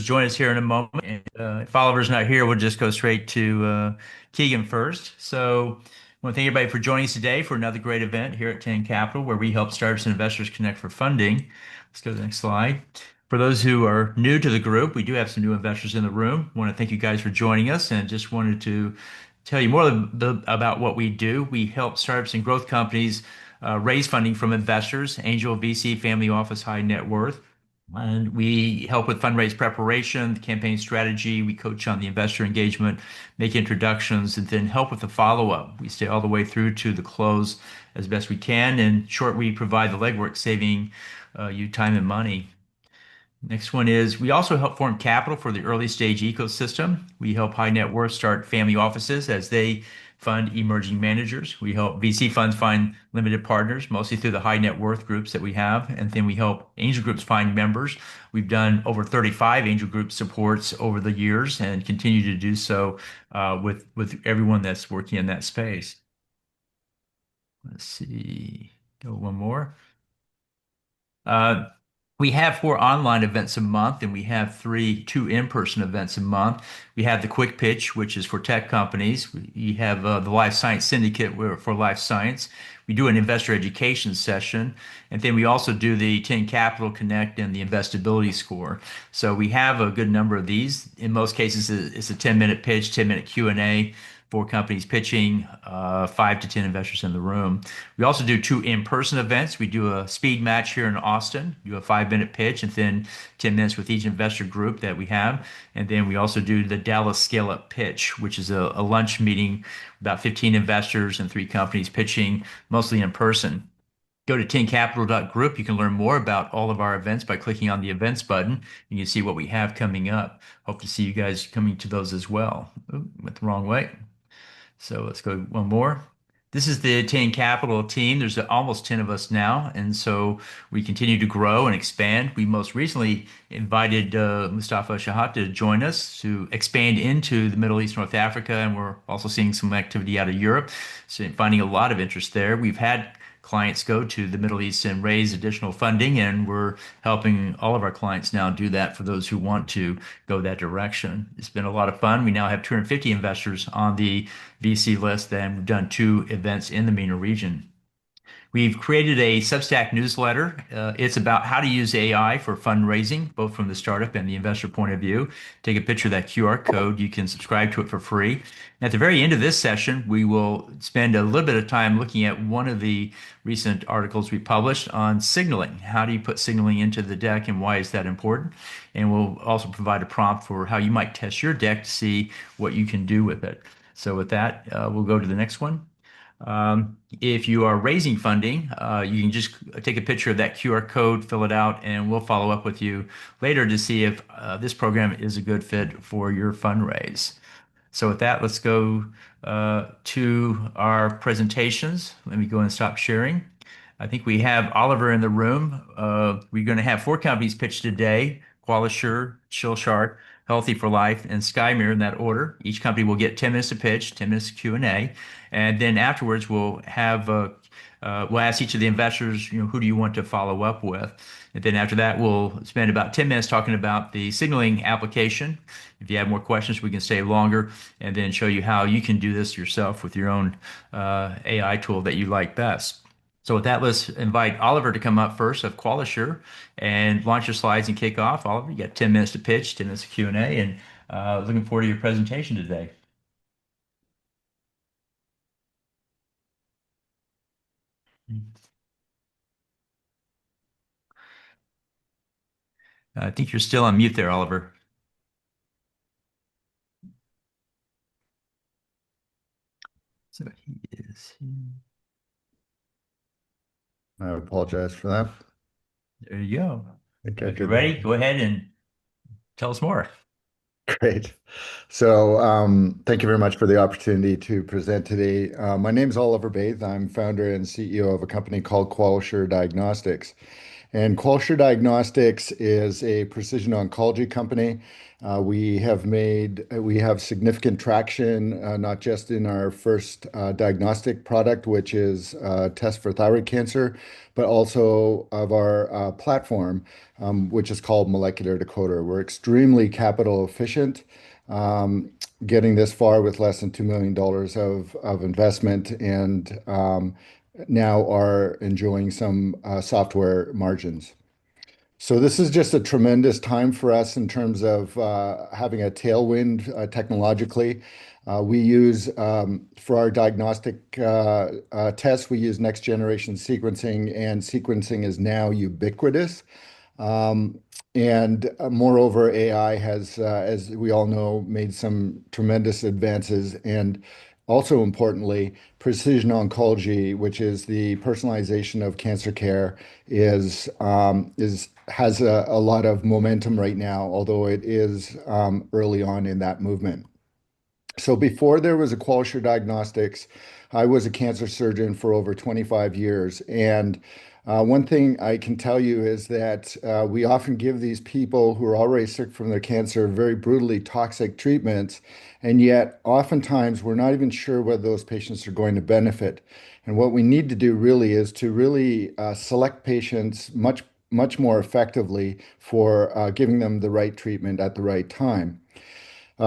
join us here in a moment. And, if Oliver's not here, we'll just go straight to Keegan first. So I want to thank everybody for joining us today for another great event here at 10 Capital, where we help startups and investors connect for funding. Let's go to the next slide. For those who are new to the group, we do have some new investors in the room. I want to thank you guys for joining us and just wanted to tell you more about what we do. We help startups and growth companies raise funding from investors, angel, VC, family office, high net worth. And we help with fundraise preparation, the campaign strategy. We coach on the investor engagement, make introductions, and then help with the follow-up. We stay all the way through to the close as best we can. In short, we provide the legwork, saving you time and money. Next one is we also help form capital for the early stage ecosystem. We help high net worth start family offices as they fund emerging managers. We help VC funds find limited partners, mostly through the high net worth groups that we have. And then we help angel groups find members. We've done over 35 angel group supports over the years and continue to do so with everyone that's working in that space. Let's see, go one more. Uh, we have 4 online events a month, and we have two in-person events a month. We have the Quick Pitch, which is for tech companies. We have the Life Science Syndicate for life science. We do an investor education session, and then we also do the 10 Capital Connect and the Investability Score. So we have a good number of these. In most cases, it's a 10-minute pitch, 10-minute Q&A. 4 companies pitching, 5 to 10 investors in the room. We also do 2 in-person events. We do a speed match here in Austin, do a 5-minute pitch, and then 10 minutes with each investor group that we have. And then we also do the Dallas Scale Up Pitch, which is a lunch meeting, about 15 investors and 3 companies pitching, mostly in person. Go to 10capital.group. You can learn more about all of our events by clicking on the events button. You can see what we have coming up. Hope to see you guys coming to those as well. Ooh, went the wrong way. So let's go one more. This is the 10 Capital team. There's almost 10 of us now, and so we continue to grow and expand. We most recently invited Mustafa Shahat to join us to expand into the Middle East, North Africa, and we're also seeing some activity out of Europe. So finding a lot of interest there. We've had clients go to the Middle East and raise additional funding, and we're helping all of our clients now do that for those who want to go that direction. It's been a lot of fun. We now have 250 investors on the VC list, and we've done 2 events in the MENA region. We've created a Substack newsletter. It's about how to use AI for fundraising, both from the startup and the investor point of view. Take a picture of that QR code. You can subscribe to it for free. And at the very end of this session, we will spend a little bit of time looking at one of the recent articles we published on signaling. How do you put signaling into the deck and why is that important? And we'll also provide a prompt for how you might test your deck to see what you can do with it. So with that, we'll go to the next one. If you are raising funding, you can just take a picture of that QR code, fill it out, and we'll follow up with you later to see if this program is a good fit for your fundraise. So with that, let's go to our presentations. Let me go and stop sharing. I think we have Oliver in the room. We're going to have 4 companies pitch today: Qualisure, ChillShark, Healthy for Life, and SkyMirr in that order. Each company will get 10 minutes to pitch, 10 minutes Q&A, and then afterwards we'll ask each of the investors, who do you want to follow up with? And then after that, we'll spend about 10 minutes talking about the signaling application. If you have more questions, we can stay longer and then show you how you can do this yourself with your own AI tool that you like best. So with that, let's invite Oliver to come up first of Qualisure and launch your slides and kick off. Oliver, you got 10 minutes to pitch, 10 minutes of Q&A, and looking forward to your presentation today. I think you're still on mute there, Oliver. So he is. I apologize for that. There you go. Okay, If you're ready, go ahead and tell us more. Great. So thank you very much for the opportunity to present today. My name is Oliver Bathe. I'm founder and CEO of a company called Qualisure Diagnostics. And Qualisure Diagnostics is a precision oncology company. We have significant traction, not just in our first diagnostic product, which is a test for thyroid cancer, but also of our platform, which is called Molecular Decoder. We're extremely capital efficient, um, getting this far with less than $2 million of investment, and now are enjoying some software margins. So this is just a tremendous time for us in terms of having a tailwind technologically. We use for our diagnostic tests, we use next generation sequencing, and sequencing is now ubiquitous. Um, and moreover, AI has, as we all know, made some tremendous advances. And also importantly, precision oncology, which is the personalization of cancer care, is has a lot of momentum right now, although it is early on in that movement. So before there was a Qualisure Diagnostics, I was a cancer surgeon for over 25 years. And one thing I can tell you is that we often give these people who are already sick from their cancer very brutally toxic treatments. And yet, oftentimes, we're not even sure whether those patients are going to benefit. And what we need to do really is to really select patients much more effectively for giving them the right treatment at the right time.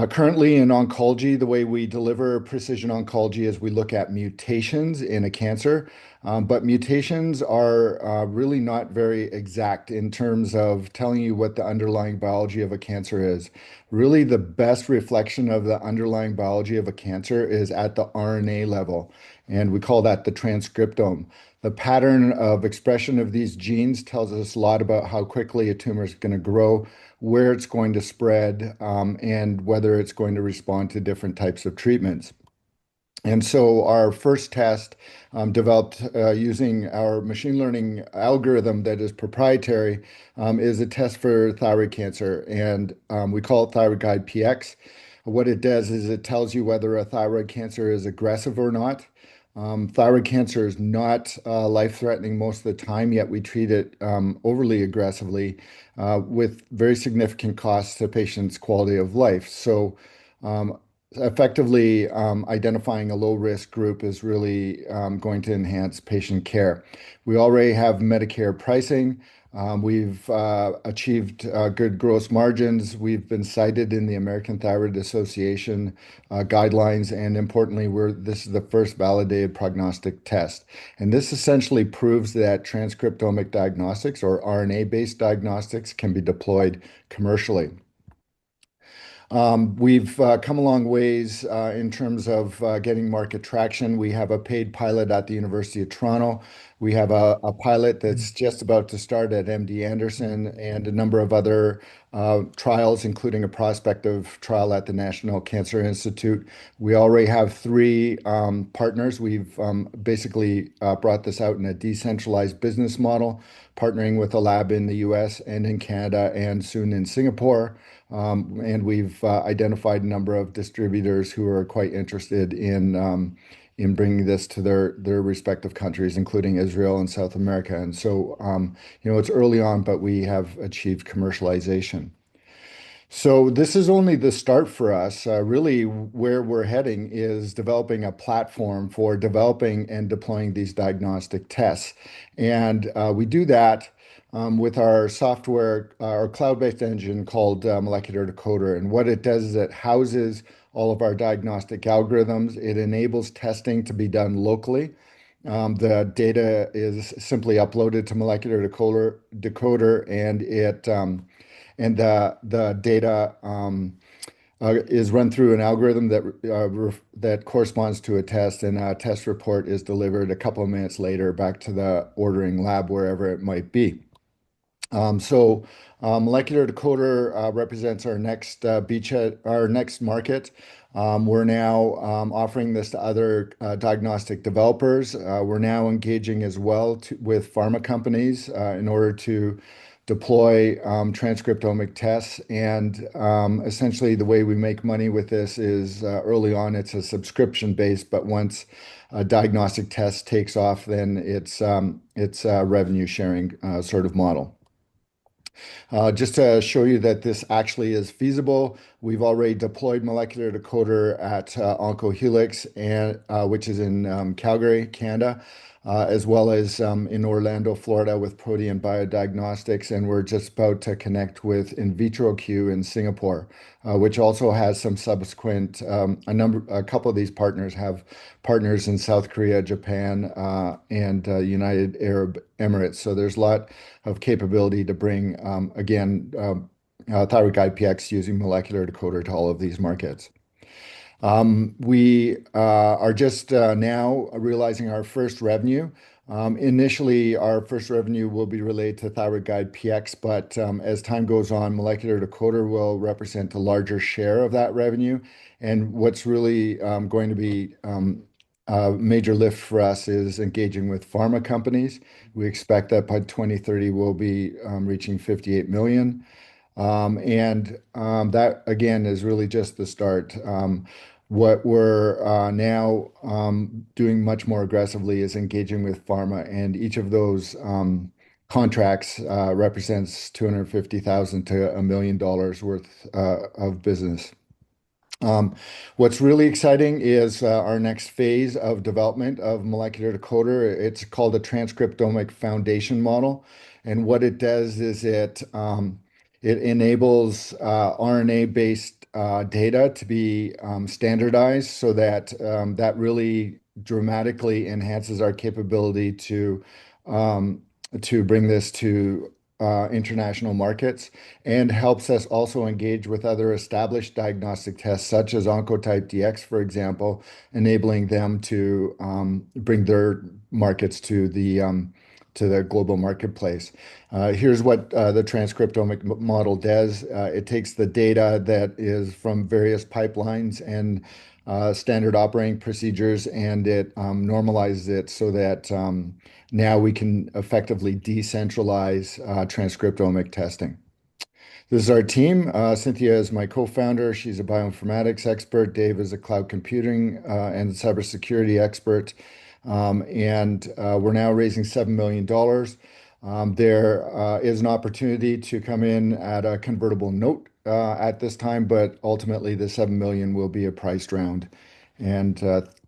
Currently in oncology, the way we deliver precision oncology is we look at mutations in a cancer, but mutations are really not very exact in terms of telling you what the underlying biology of a cancer is. Really, the best reflection of the underlying biology of a cancer is at the RNA level, and we call that the transcriptome. The pattern of expression of these genes tells us a lot about how quickly a tumor is going to grow, where it's going to spread, and whether it's going to respond to different types of treatments. And so our first test, developed using our machine learning algorithm that is proprietary, is a test for thyroid cancer. And we call it Thyroid Guide PX. What it does is it tells you whether a thyroid cancer is aggressive or not. Thyroid cancer is not life-threatening most of the time, yet we treat it overly aggressively with very significant costs to patients' quality of life. So, um, effectively, identifying a low-risk group is really going to enhance patient care. We already have Medicare pricing. We've achieved good gross margins. We've been cited in the American Thyroid Association guidelines, and importantly, this is the first validated prognostic test. And this essentially proves that transcriptomic diagnostics or RNA-based diagnostics can be deployed commercially. We've come a long ways in terms of getting market traction. We have a paid pilot at the University of Toronto. We have a pilot that's just about to start at MD Anderson and a number of other trials, including a prospective trial at the National Cancer Institute. We already have three partners. We've basically brought this out in a decentralized business model, partnering with a lab in the US and in Canada and soon in Singapore. And we've identified a number of distributors who are quite interested in bringing this to their respective countries, including Israel and South America. And so, it's early on, but we have achieved commercialization. So this is only the start for us. Really, where we're heading is developing a platform for developing and deploying these diagnostic tests. And we do that with our software, our cloud-based engine called Molecular Decoder. And what it does is it houses all of our diagnostic algorithms. It enables testing to be done locally. The data is simply uploaded to Molecular Decoder, and the data is run through an algorithm that corresponds to a test, and a test report is delivered a couple of minutes later back to the ordering lab, wherever it might be. Molecular Decoder represents our next beachhead, our next market. We're now offering this to other diagnostic developers. We're now engaging as well with pharma companies in order to deploy transcriptomic tests. And essentially, the way we make money with this is early on, it's a subscription based, but once a diagnostic test takes off, then it's a revenue sharing sort of model. Just to show you that this actually is feasible, we've already deployed molecular decoder at OncoHelix, and which is in Calgary, Canada, as well as in Orlando, Florida, with Protean Biodiagnostics, and we're just about to connect with InVitroQ in Singapore, which also has some subsequent a couple of these partners have partners in South Korea, Japan, and United Arab Emirates. So there's a lot of capability to bring, again, thyroid IPX using molecular decoder to all of these markets. We are just now realizing our first revenue. Initially, our first revenue will be related to Thyroid Guide PX, but as time goes on, molecular decoder will represent a larger share of that revenue. And what's really going to be a major lift for us is engaging with pharma companies. We expect that by 2030, we'll be reaching 58 million. And that, again, is really just the start. What we're now doing much more aggressively is engaging with pharma, and each of those contracts represents 250,000 to $1 million worth of business. What's really exciting is our next phase of development of molecular decoder. It's called a transcriptomic foundation model. And what it does is it enables RNA-based data to be standardized so that that really dramatically enhances our capability to bring this to international markets and helps us also engage with other established diagnostic tests, such as Oncotype DX, for example, enabling them to bring their markets to the global marketplace. Here's what the transcriptomic model does. It takes the data that is from various pipelines and standard operating procedures, and it normalizes it so that now we can effectively decentralize transcriptomic testing. This is our team. Cynthia is my co-founder. She's a bioinformatics expert. Dave is a cloud computing and cybersecurity expert. And we're now raising $7 million. There is an opportunity to come in at a convertible note at this time, but ultimately the 7 million will be a priced round. And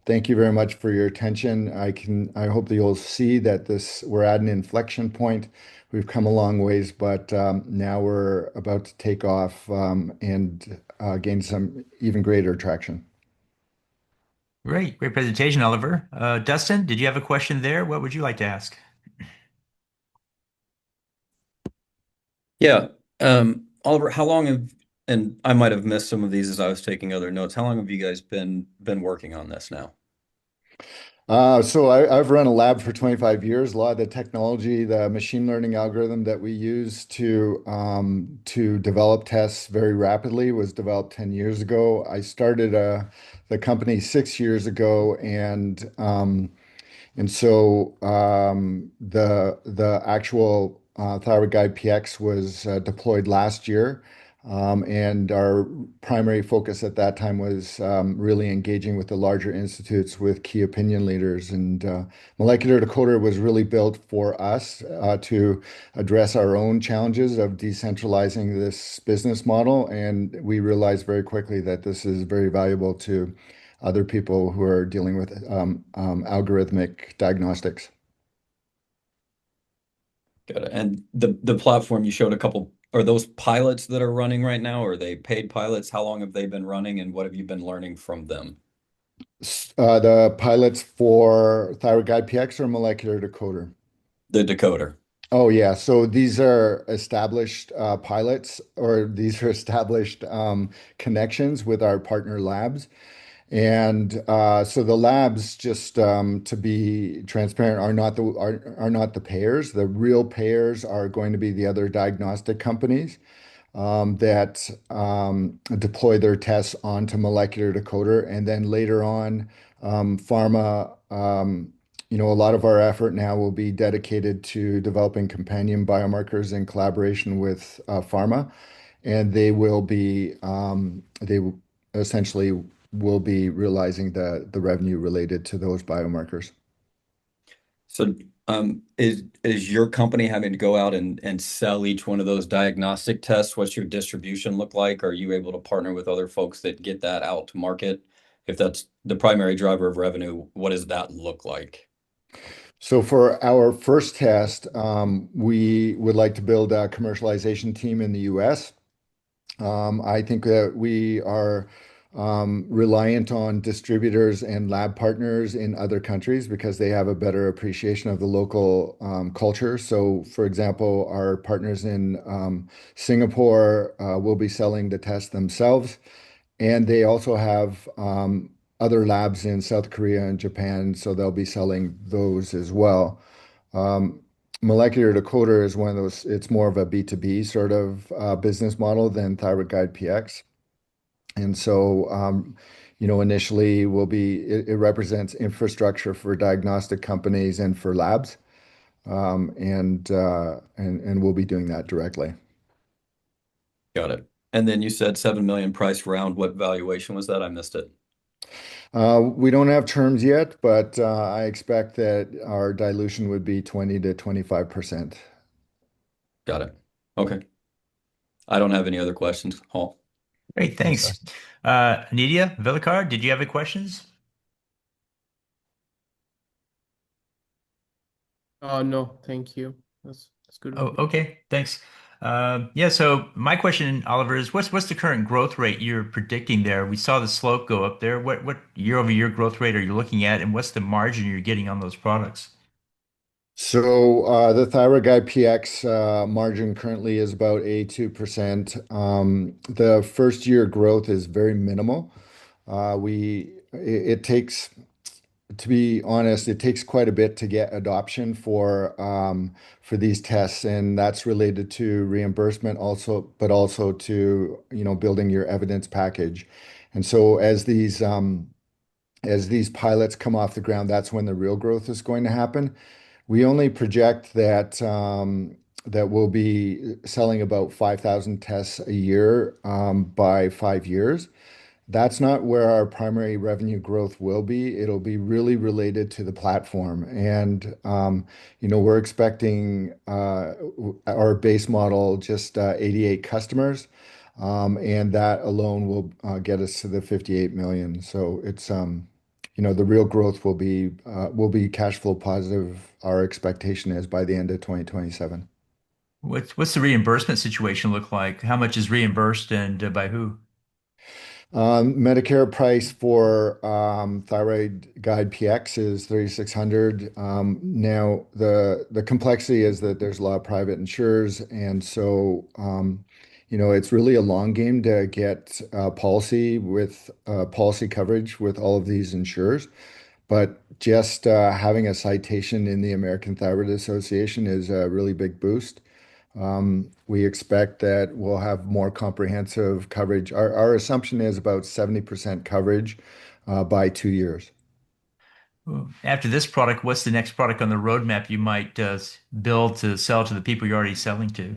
thank you very much for your attention. I hope that you'll see that we're at an inflection point. We've come a long ways, but now we're about to take off and gain some even greater traction. Great presentation, Oliver. Dustin, did you have a question there? What would you like to ask? Yeah. Oliver, and I might have missed some of these as I was taking other notes. How long have you guys been working on this now? I've run a lab for 25 years. A lot of the technology, the machine learning algorithm that we use to develop tests very rapidly was developed 10 years ago. I started the company 6 years ago, the actual Thyroid Guide PX was deployed last year. And our primary focus at that time was really engaging with the larger institutes with key opinion leaders. And molecular decoder was really built for us to address our own challenges of decentralizing this business model. And we realized very quickly that this is very valuable to other people who are dealing with algorithmic diagnostics. Got it. And the platform you showed a couple, are those pilots that are running right now? Or are they paid pilots? How long have they been running, and what have you been learning from them? The pilots for Thyroid Guide PX or molecular decoder? The decoder. Oh, yeah. So these are established pilots, or these are established connections with our partner labs. And so the labs, just to be transparent, are not the payers. The real payers are going to be the other diagnostic companies that deploy their tests onto molecular decoder, and then later on, pharma A lot of our effort now will be dedicated to developing companion biomarkers in collaboration with pharma, and they essentially will be realizing the revenue related to those biomarkers. So, is your company having to go out and sell each one of those diagnostic tests? What's your distribution look like? Are you able to partner with other folks that get that out to market? If that's the primary driver of revenue, what does that look like? So for our first test, we would like to build a commercialization team in the US. I think that we are reliant on distributors and lab partners in other countries because they have a better appreciation of the local culture. So, for example, our partners in Singapore will be selling the test themselves, and they also have other labs in South Korea and Japan, so they'll be selling those as well. Um, Molecular Decoder is one of those, it's more of a B2B sort of business model than Thyroid Guide PX. And so, initially it represents infrastructure for diagnostic companies and for labs. And we'll be doing that directly. Got it. And then you said 7 million price round. What valuation was that? I missed it. We don't have terms yet, but I expect that our dilution would be 20 to 25%. Got it. Okay. I don't have any other questions. Paul. Great, Okay. thanks. Nidia Villikar, did you have any questions? No, thank you. That's good Oh, with me. okay, thanks. Yeah, so my question, Oliver, is what's the current growth rate you're predicting there? We saw the slope go up there. What year-over-year growth rate are you looking at, and what's the margin you're getting on those products? So the Thyroid Guide PX margin currently is about 82%. The first year growth is very minimal. It takes, to be honest, it takes quite a bit to get adoption for these tests, and that's related to reimbursement also, but also to building your evidence package. And so as these pilots come off the ground, that's when the real growth is going to happen. We only project that we'll be selling about 5,000 tests a year by 5 years. That's not where our primary revenue growth will be. It'll be really related to the platform. And, we're expecting our base model just 88 customers. And that alone will get us to the 58 million. So the real growth will be cash flow positive. Our expectation is by the end of 2027. What's the reimbursement situation look like? How much is reimbursed and by who? Medicare price for Thyroid Guide PX is 3,600. Now the complexity is that there's a lot of private insurers, and so it's really a long game to get policy coverage with all of these insurers. But just having a citation in the American Thyroid Association is a really big boost. We expect that we'll have more comprehensive coverage. Our assumption is about 70% coverage by 2 years. After this product, what's the next product on the roadmap you might build to sell to the people you're already selling to?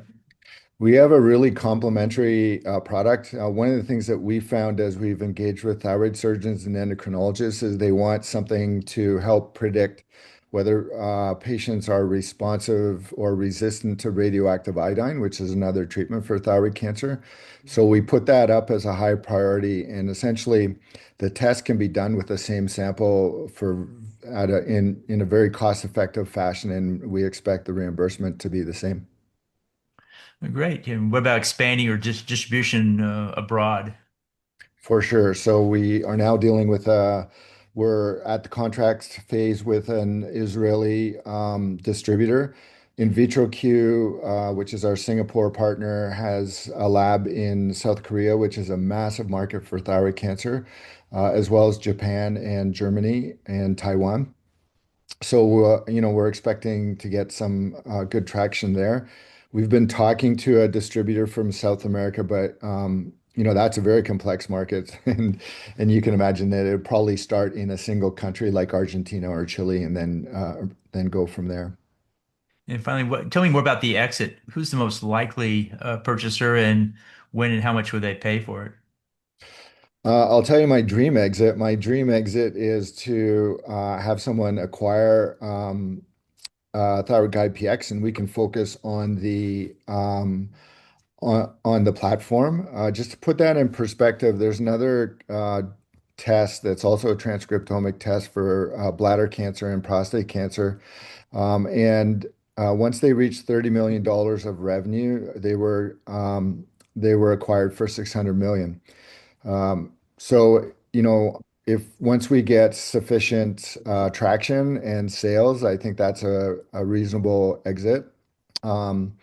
We have a really complementary product. One of the things that we found as we've engaged with thyroid surgeons and endocrinologists is they want something to help predict whether patients are responsive or resistant to radioactive iodine, which is another treatment for thyroid cancer. So we put that up as a high priority, and essentially the test can be done with the same sample in a very cost-effective fashion, and we expect the reimbursement to be the same. Great. And what about expanding or just distribution abroad? For sure. So we are now dealing with we're at the contract phase with an Israeli distributor. In Vitro Q, which is our Singapore partner, has a lab in South Korea, which is a massive market for thyroid cancer, as well as Japan and Germany and Taiwan. So, we're expecting to get some good traction there. We've been talking to a distributor from South America, but that's a very complex market, and you can imagine that it would probably start in a single country like Argentina or Chile, and then go from there. And finally, tell me more about the exit. Who's the most likely purchaser, and when and how much would they pay for it? I'll tell you my dream exit. My dream exit is to have someone acquire Thyroid Guide PX, and we can focus on the platform. Just to put that in perspective, there's another test that's also a transcriptomic test for bladder cancer and prostate cancer. And once they reached $30 million of revenue, they were acquired for 600 million. So, if once we get sufficient traction and sales, I think that's a reasonable exit. Um,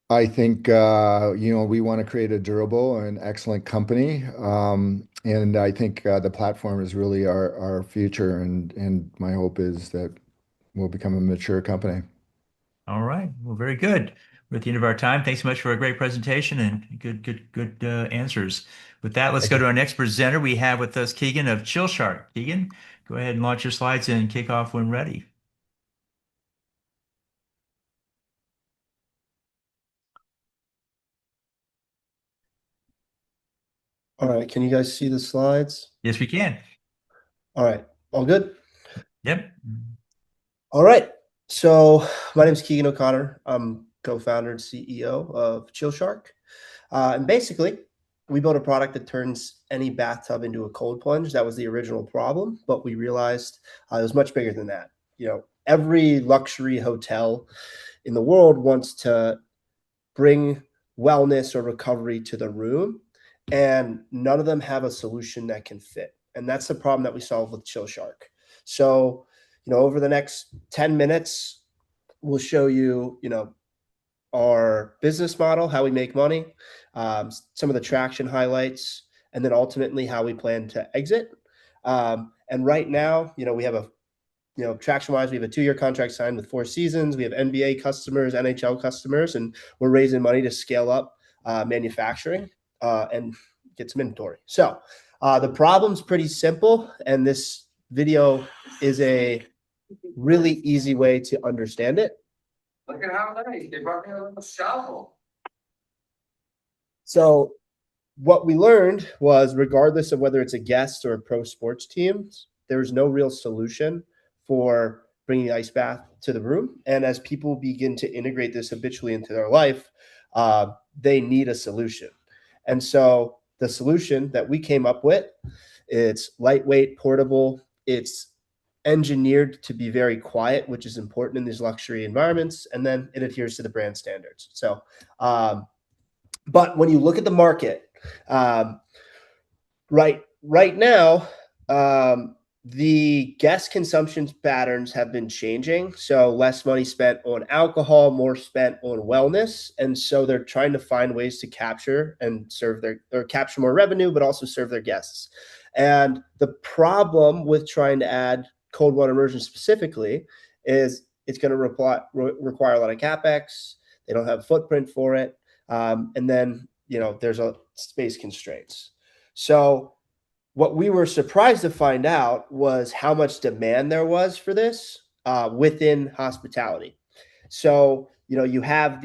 I think we want to create a durable and excellent company, and I think the platform is really our future, and my hope is that we'll become a mature company. All right. Well, very good. We're at the end of our time. Thanks so much for a great presentation and good answers. With that, let's go to our next presenter. We have with us Keegan of ChillShark. Keegan, go ahead and launch your slides and kick off when ready. All right, can you guys see the slides? Yes, we can. All right, all good? Yep. All right, so my name is Keegan O'Connor. I'm co-founder and CEO of ChillShark. And basically, we built a product that turns any bathtub into a cold plunge. That was the original problem, but we realized it was much bigger than that. Every luxury hotel in the world wants to bring wellness or recovery to the room, and none of them have a solution that can fit. And that's the problem that we solve with ChillShark. So, over the next 10 minutes, we'll show you, our business model, how we make money, some of the traction highlights, and then ultimately how we plan to exit. And right now, we have traction-wise, we have a 2-year contract signed with 4 seasons. We have NBA customers, NHL customers, and we're raising money to scale up manufacturing and get some inventory. So the problem's pretty simple, and this video is a really easy way to understand it. Look at how nice. They brought me a little shovel. So what we learned was, regardless of whether it's a guest or a pro sports team, there's no real solution for bringing the ice bath to the room. And as people begin to integrate this habitually into their life, they need a solution. And so the solution that we came up with, it's lightweight, portable, it's engineered to be very quiet, which is important in these luxury environments, and then it adheres to the brand standards. So, but when you look at the market, right now, the guest consumption patterns have been changing. So less money spent on alcohol, more spent on wellness. And so they're trying to find ways to capture and capture more revenue, but also serve their guests. And the problem with trying to add cold water immersion specifically is it's going to require a lot of CapEx. They don't have a footprint for it. And then, there's a space constraints. So what we were surprised to find out was how much demand there was for this within hospitality. So, you have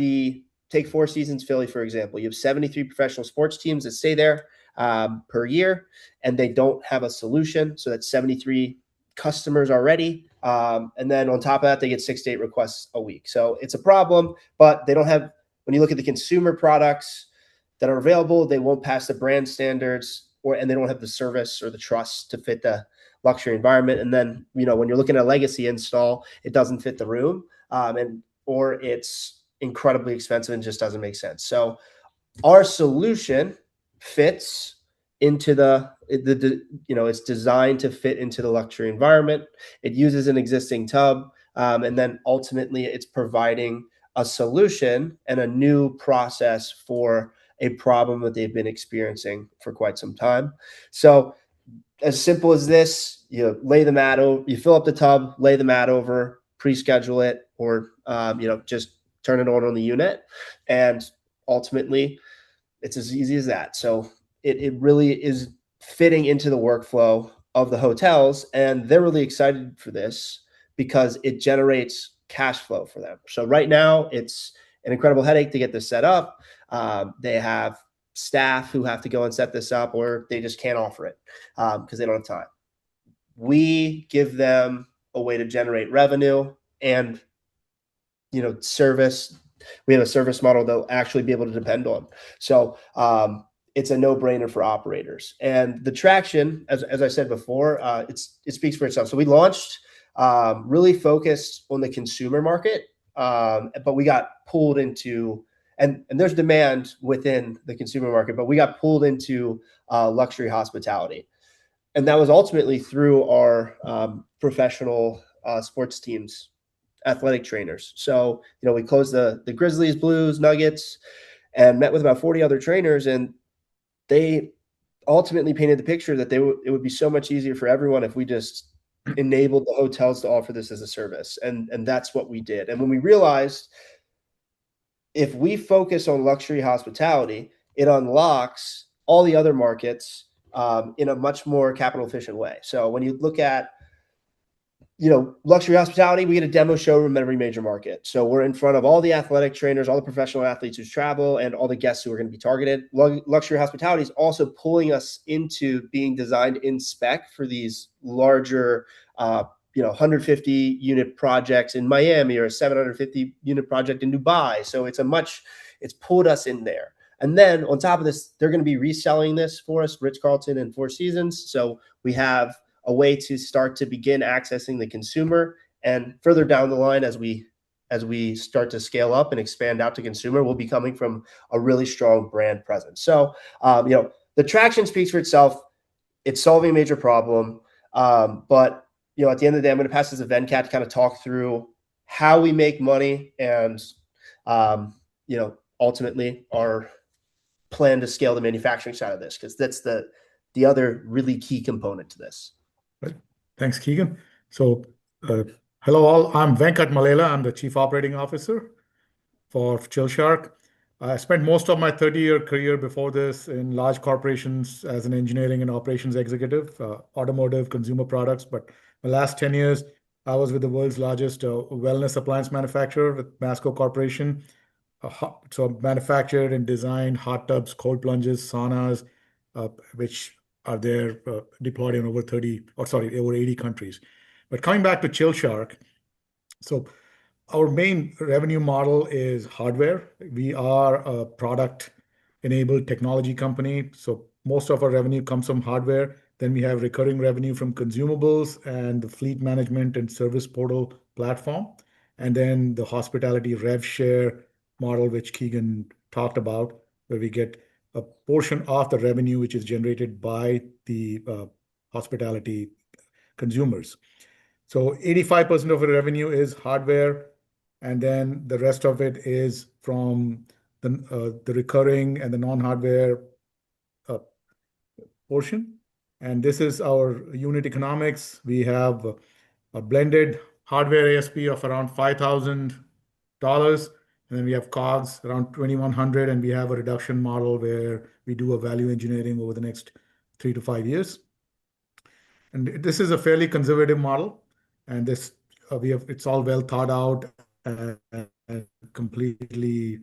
take 4 Seasons Philly, for example. You have 73 professional sports teams that stay there per year, and they don't have a solution. So that's 73 customers already. And then on top of that, they get 6 to 8 requests a week. So it's a problem, but they don't have, when you look at the consumer products that are available, they won't pass the brand standards, and they don't have the service or the trust to fit the luxury environment. And then, when you're looking at a legacy install, it doesn't fit the room, or it's incredibly expensive and just doesn't make sense. So our solution fits into it's designed to fit into the luxury environment. It uses an existing tub, and then ultimately it's providing a solution and a new process for a problem that they've been experiencing for quite some time. So as simple as this, you lay the mat over, you fill up the tub, lay the mat over, pre-schedule it, or just turn it on the unit, and ultimately It's as easy as that. So it really is fitting into the workflow of the hotels, and they're really excited for this because it generates cash flow for them. So right now, it's an incredible headache to get this set up. They have staff who have to go and set this up, or they just can't offer it because they don't have time. We give them a way to generate revenue and service. We have a service model they'll actually be able to depend on. So it's a no-brainer for operators. And the traction, as I said before, it speaks for itself. So we launched really focused on the consumer market, but we got pulled into, and there's demand within the consumer market, but we got pulled into luxury hospitality. And that was ultimately through our professional sports teams, athletic trainers. So, we closed the Grizzlies, Blues, Nuggets, and met with about 40 other trainers, and they ultimately painted the picture that it would be so much easier for everyone if we just enabled the hotels to offer this as a service. And that's what we did. And when we realized if we focus on luxury hospitality, it unlocks all the other markets in a much more capital efficient way. So when you look at luxury hospitality, we get a demo showroom in every major market. So we're in front of all the athletic trainers, all the professional athletes who travel, and all the guests who are going to be targeted. Luxury hospitality is also pulling us into being designed in spec for these larger, 150 unit projects in Miami or a 750 unit project in Dubai. So it's pulled us in there. And then on top of this, they're going to be reselling this for us, Ritz-Carlton and Four Seasons. So we have a way to start to begin accessing the consumer, and further down the line, as we start to scale up and expand out to consumer, we'll be coming from a really strong brand presence. So, the traction speaks for itself. It's solving a major problem. But, at the end of the day, I'm going to pass this to Venkat to kind of talk through how we make money and, ultimately our plan to scale the manufacturing side of this, because that's the other really key component to this. Right. Thanks, Keegan. So, hello all. I'm Venkat Mallela. I'm the Chief Operating Officer for ChillShark. I spent most of my 30-year career before this in large corporations as an engineering and operations executive, automotive, consumer products. But the last 10 years, I was with the world's largest wellness appliance manufacturer, with Masco Corporation. So manufactured and designed hot tubs, cold plunges, saunas, which are there deployed in over 80 countries. But coming back to ChillShark, so our main revenue model is hardware. We are a product-enabled technology company. So most of our revenue comes from hardware. Then we have recurring revenue from consumables and the fleet management and service portal platform. And then the hospitality rev share model, which Keegan talked about, where we get a portion of the revenue which is generated by the hospitality consumers. So 85% of the revenue is hardware, and then the rest of it is from the recurring and the non-hardware portion. And this is our unit economics. We have a blended hardware ASP of around $5,000. And then we have COGS around $2,100, and we have a reduction model where we do a value engineering over the next 3 to 5 years. And this is a fairly conservative model, and it's all well thought out and completely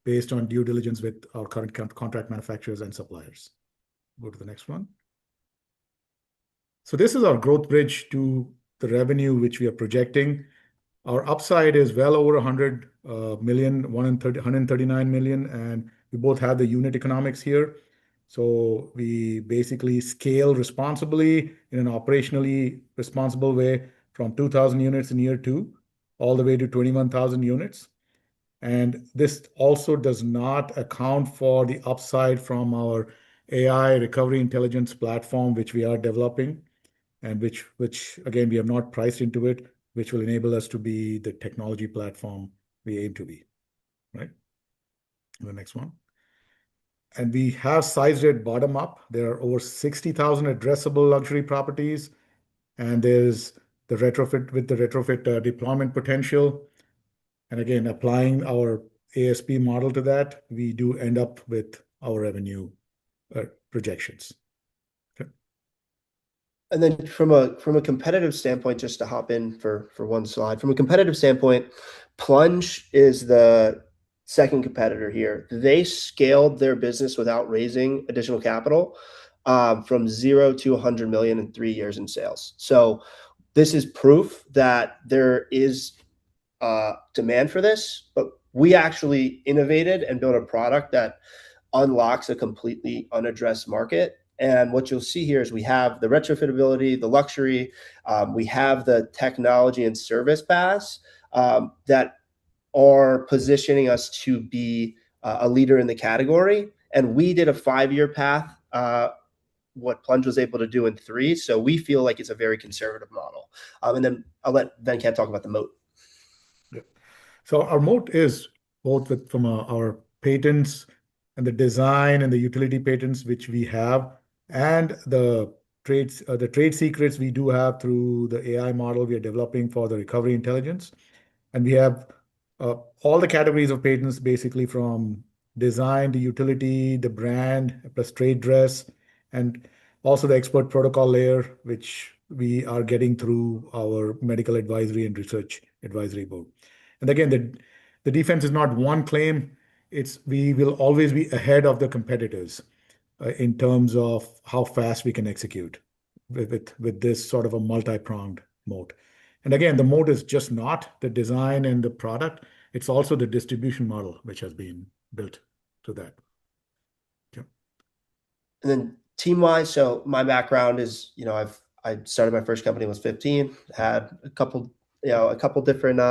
based on due diligence with our current contract manufacturers and suppliers. Go to the next one. So this is our growth bridge to the revenue which we are projecting. Our upside is well over 100 million, 139 million, and we both have the unit economics here. So we basically scale responsibly in an operationally responsible way from 2,000 units in year 2 all the way to 21,000 units. And this also does not account for the upside from our AI recovery intelligence platform, which we are developing, and which again, we have not priced into it, which will enable us to be the technology platform we aim to be, right? The next one. And we have sized it bottom up. There are over 60,000 addressable luxury properties, and there's the retrofit deployment potential. And again, applying our ASP model to that, we do end up with our revenue projections. Okay. And then from a competitive standpoint, just to hop in for one slide, from a competitive standpoint, Plunge is the second competitor here. They scaled their business without raising additional capital, from 0 to 100 million in 3 years in sales. So this is proof that there is demand for this, but we actually innovated and built a product that unlocks a completely unaddressed market. And what you'll see here is we have the retrofitability, the luxury, we have the technology and service paths that are positioning us to be a leader in the category. And we did a 5-year path, what Plunge was able to do in 3. So we feel like it's a very conservative model. And then I'll let Venkat talk about the moat. Yeah. So our moat is both from our patents and the design and the utility patents which we have, and the trade secrets we do have through the AI model we are developing for the recovery intelligence. And we have all the categories of patents, basically from design to utility, the brand, plus trade dress, and also the expert protocol layer, which we are getting through our medical advisory and research advisory board. And again, the defense is not one claim. We will always be ahead of the competitors in terms of how fast we can execute with this sort of a multi-pronged moat. And again, the moat is just not the design and the product, it's also the distribution model which has been built to that. Yeah. And then team-wise, so my background is, I started my first company when I was 15, had a couple different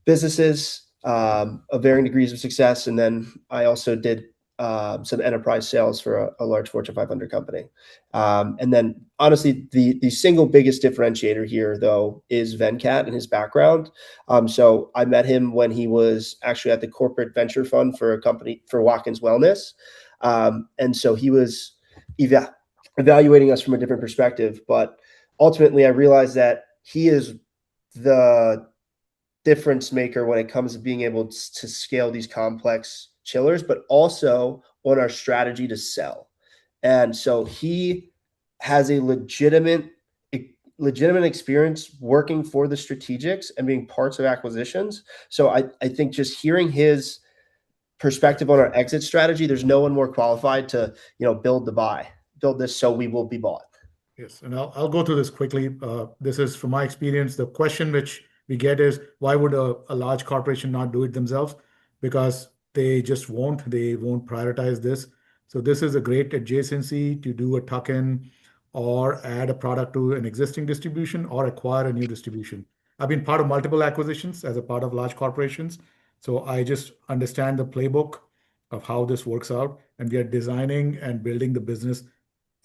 businesses of varying degrees of success. And then I also did some enterprise sales for a large Fortune 500 company. And then honestly, the single biggest differentiator here, though, is Venkat and his background. So I met him when he was actually at the corporate venture fund for a company for Watkins Wellness. And so he was evaluating us from a different perspective. But ultimately, I realized that he is the difference maker when it comes to being able to scale these complex chillers, but also on our strategy to sell. And so he has a legitimate experience working for the strategics and being parts of acquisitions. So I think just hearing his perspective on our exit strategy, there's no one more qualified to build this so we will be bought. Yes, and I'll go through this quickly. This is from my experience. The question which we get is, why would a large corporation not do it themselves? Because they just won't. They won't prioritize this. So this is a great adjacency to do a tuck-in or add a product to an existing distribution or acquire a new distribution. I've been part of multiple acquisitions as a part of large corporations. So I just understand the playbook of how this works out. And we are designing and building the business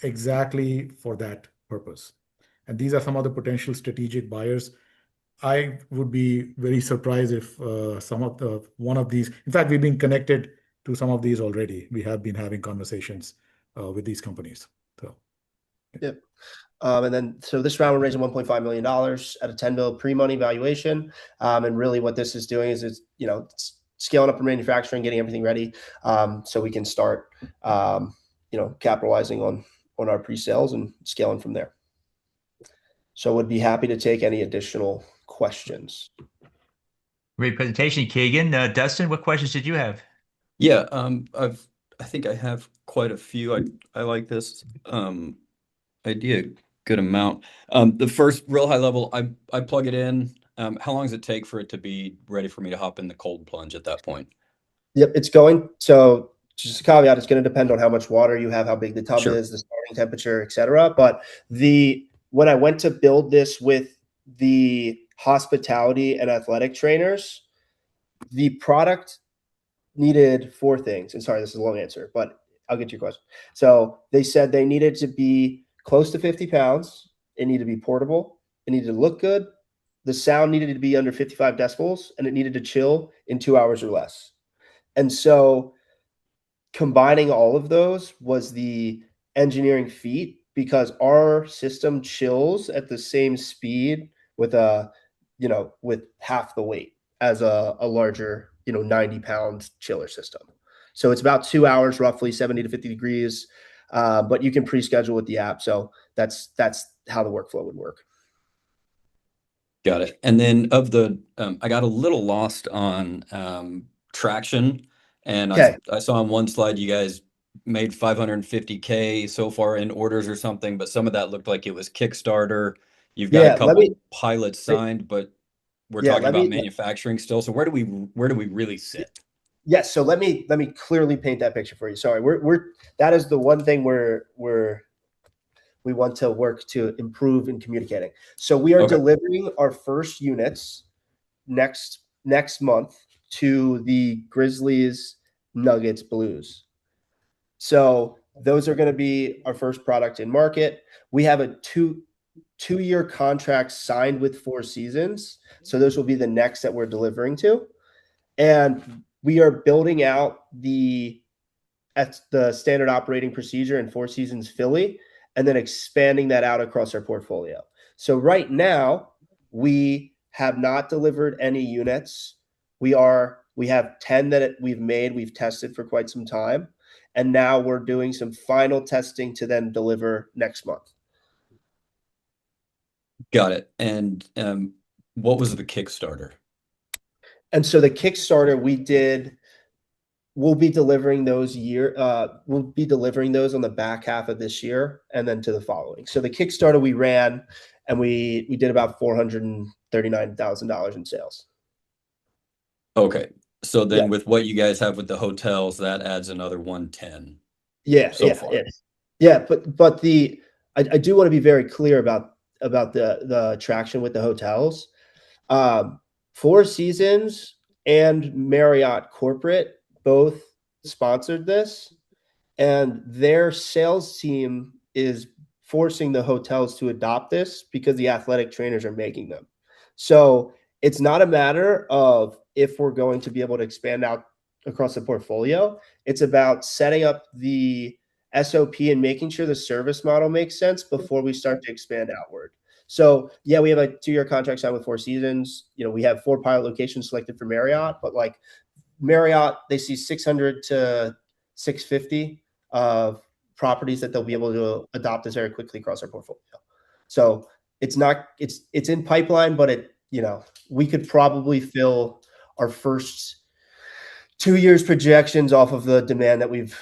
exactly for that purpose. And these are some of the potential strategic buyers. I would be very surprised if one of these, in fact, we've been connected to some of these already. We have been having conversations with these companies. So, yep. And then, so this round we're raising $1.5 million at a 10 mil pre-money valuation. And really what this is doing is it's scaling up our manufacturing, getting everything ready so we can start, capitalizing on our pre-sales and scaling from there. So would be happy to take any additional questions. Great presentation, Keegan. Dustin, what questions did you have? Yeah, I think I have quite a few. I like this idea a good amount. The first real high level, I plug it in. How long does it take for it to be ready for me to hop in the cold plunge at that point? Yep, it's going. So just a caveat, it's going to depend on how much water you have, how big the tub Sure. is, the starting temperature, etc. But when I went to build this with the hospitality and athletic trainers, the product needed 4 things. And sorry, this is a long answer, but I'll get to your question. So they said they needed to be close to 50 pounds. It needed to be portable. It needed to look good. The sound needed to be under 55 decibels, and it needed to chill in 2 hours or less. And so combining all of those was the engineering feat, because our system chills at the same speed with with half the weight as a larger, 90-pound chiller system. So it's about 2 hours, roughly 70 to 50 degrees. But you can pre-schedule with the app. So that's how the workflow would work. Got it. And then of the, I got a little lost on traction, and Okay. I saw on one slide you guys made 550K so far in orders or something, but some of that looked like it was Kickstarter. You've got a Yeah. couple pilots signed, but we're Yeah, talking about manufacturing still. So where do we really sit? Yes. So let me clearly paint that picture for you. Sorry, that is the one thing we want to work to improve in communicating. So we are Okay. delivering our first units next month to the Grizzlies, Nuggets, Blues. So those are going to be our first product in market. We have a two-year contract signed with Four Seasons. So those will be the next that we're delivering to. And we are building out the standard operating procedure in Four Seasons Philly, and then expanding that out across our portfolio. So right now, we have not delivered any units. We have 10 that we've made, we've tested for quite some time. And now we're doing some final testing to then deliver next month. Got it. And what was the Kickstarter? And so the Kickstarter we'll be delivering those on the back half of this year and then to the following. So the Kickstarter we ran, and we did about $439,000 in sales. Okay. So then with what you guys have with the hotels, that adds another 110. So far. Yeah. But I do want to be very clear about the traction with the hotels. Four Seasons and Marriott Corporate both sponsored this, and their sales team is forcing the hotels to adopt this because the athletic trainers are making them. So it's not a matter of if we're going to be able to expand out across the portfolio. It's about setting up the SOP and making sure the service model makes sense before we start to expand outward. So yeah, we have a 2-year contract signed with Four Seasons. We have 4 pilot locations selected for Marriott, but like Marriott, they see 600 to 650 of properties that they'll be able to adopt this very quickly across our portfolio. So it's in pipeline, but we could probably fill our first 2 years projections off of the demand that we've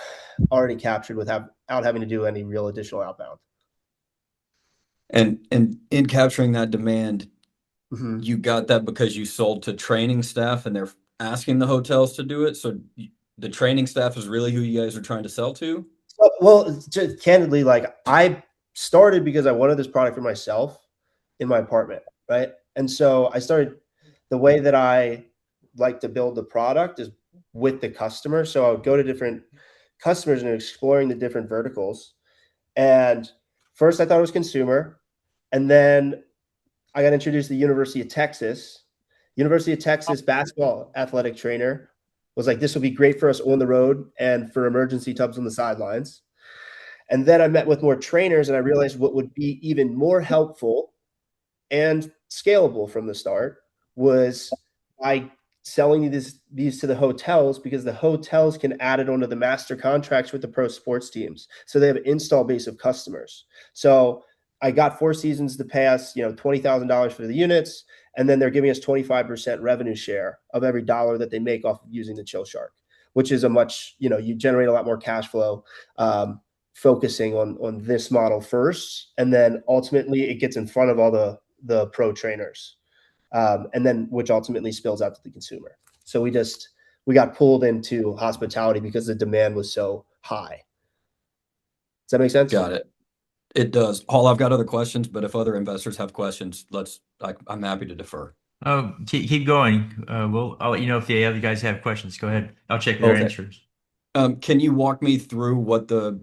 already captured without having to do any real additional outbound. And in capturing that demand, you got that because you sold to training staff and they're asking the hotels to do it. So the training staff is really who you guys are trying to sell to? Well, just candidly, like I started because I wanted this product for myself in my apartment, right? And so I started, the way that I like to build the product is with the customer. So I would go to different customers and exploring the different verticals. And first I thought it was consumer. And then I got introduced to the University of Texas basketball athletic trainer was like, this will be great for us on the road and for emergency tubs on the sidelines. And then I met with more trainers, and I realized what would be even more helpful and scalable from the start was by selling these to the hotels, because the hotels can add it onto the master contracts with the pro sports teams. So they have an install base of customers. So I got Four Seasons to pay us, $20,000 for the units, and then they're giving us 25% revenue share of every dollar that they make off of using the ChillShark, which is you generate a lot more cash flow, focusing on this model first, and then ultimately it gets in front of all the pro trainers, and then which ultimately spills out to the consumer. So we got pulled into hospitality because the demand was so high. Does that make sense? Got it. It does. Paul, I've got other questions, but if other investors have questions, I'm happy to defer. Oh, keep going. I'll let you know if the other guys have questions. Go ahead. I'll check their answers. Can you walk me through what the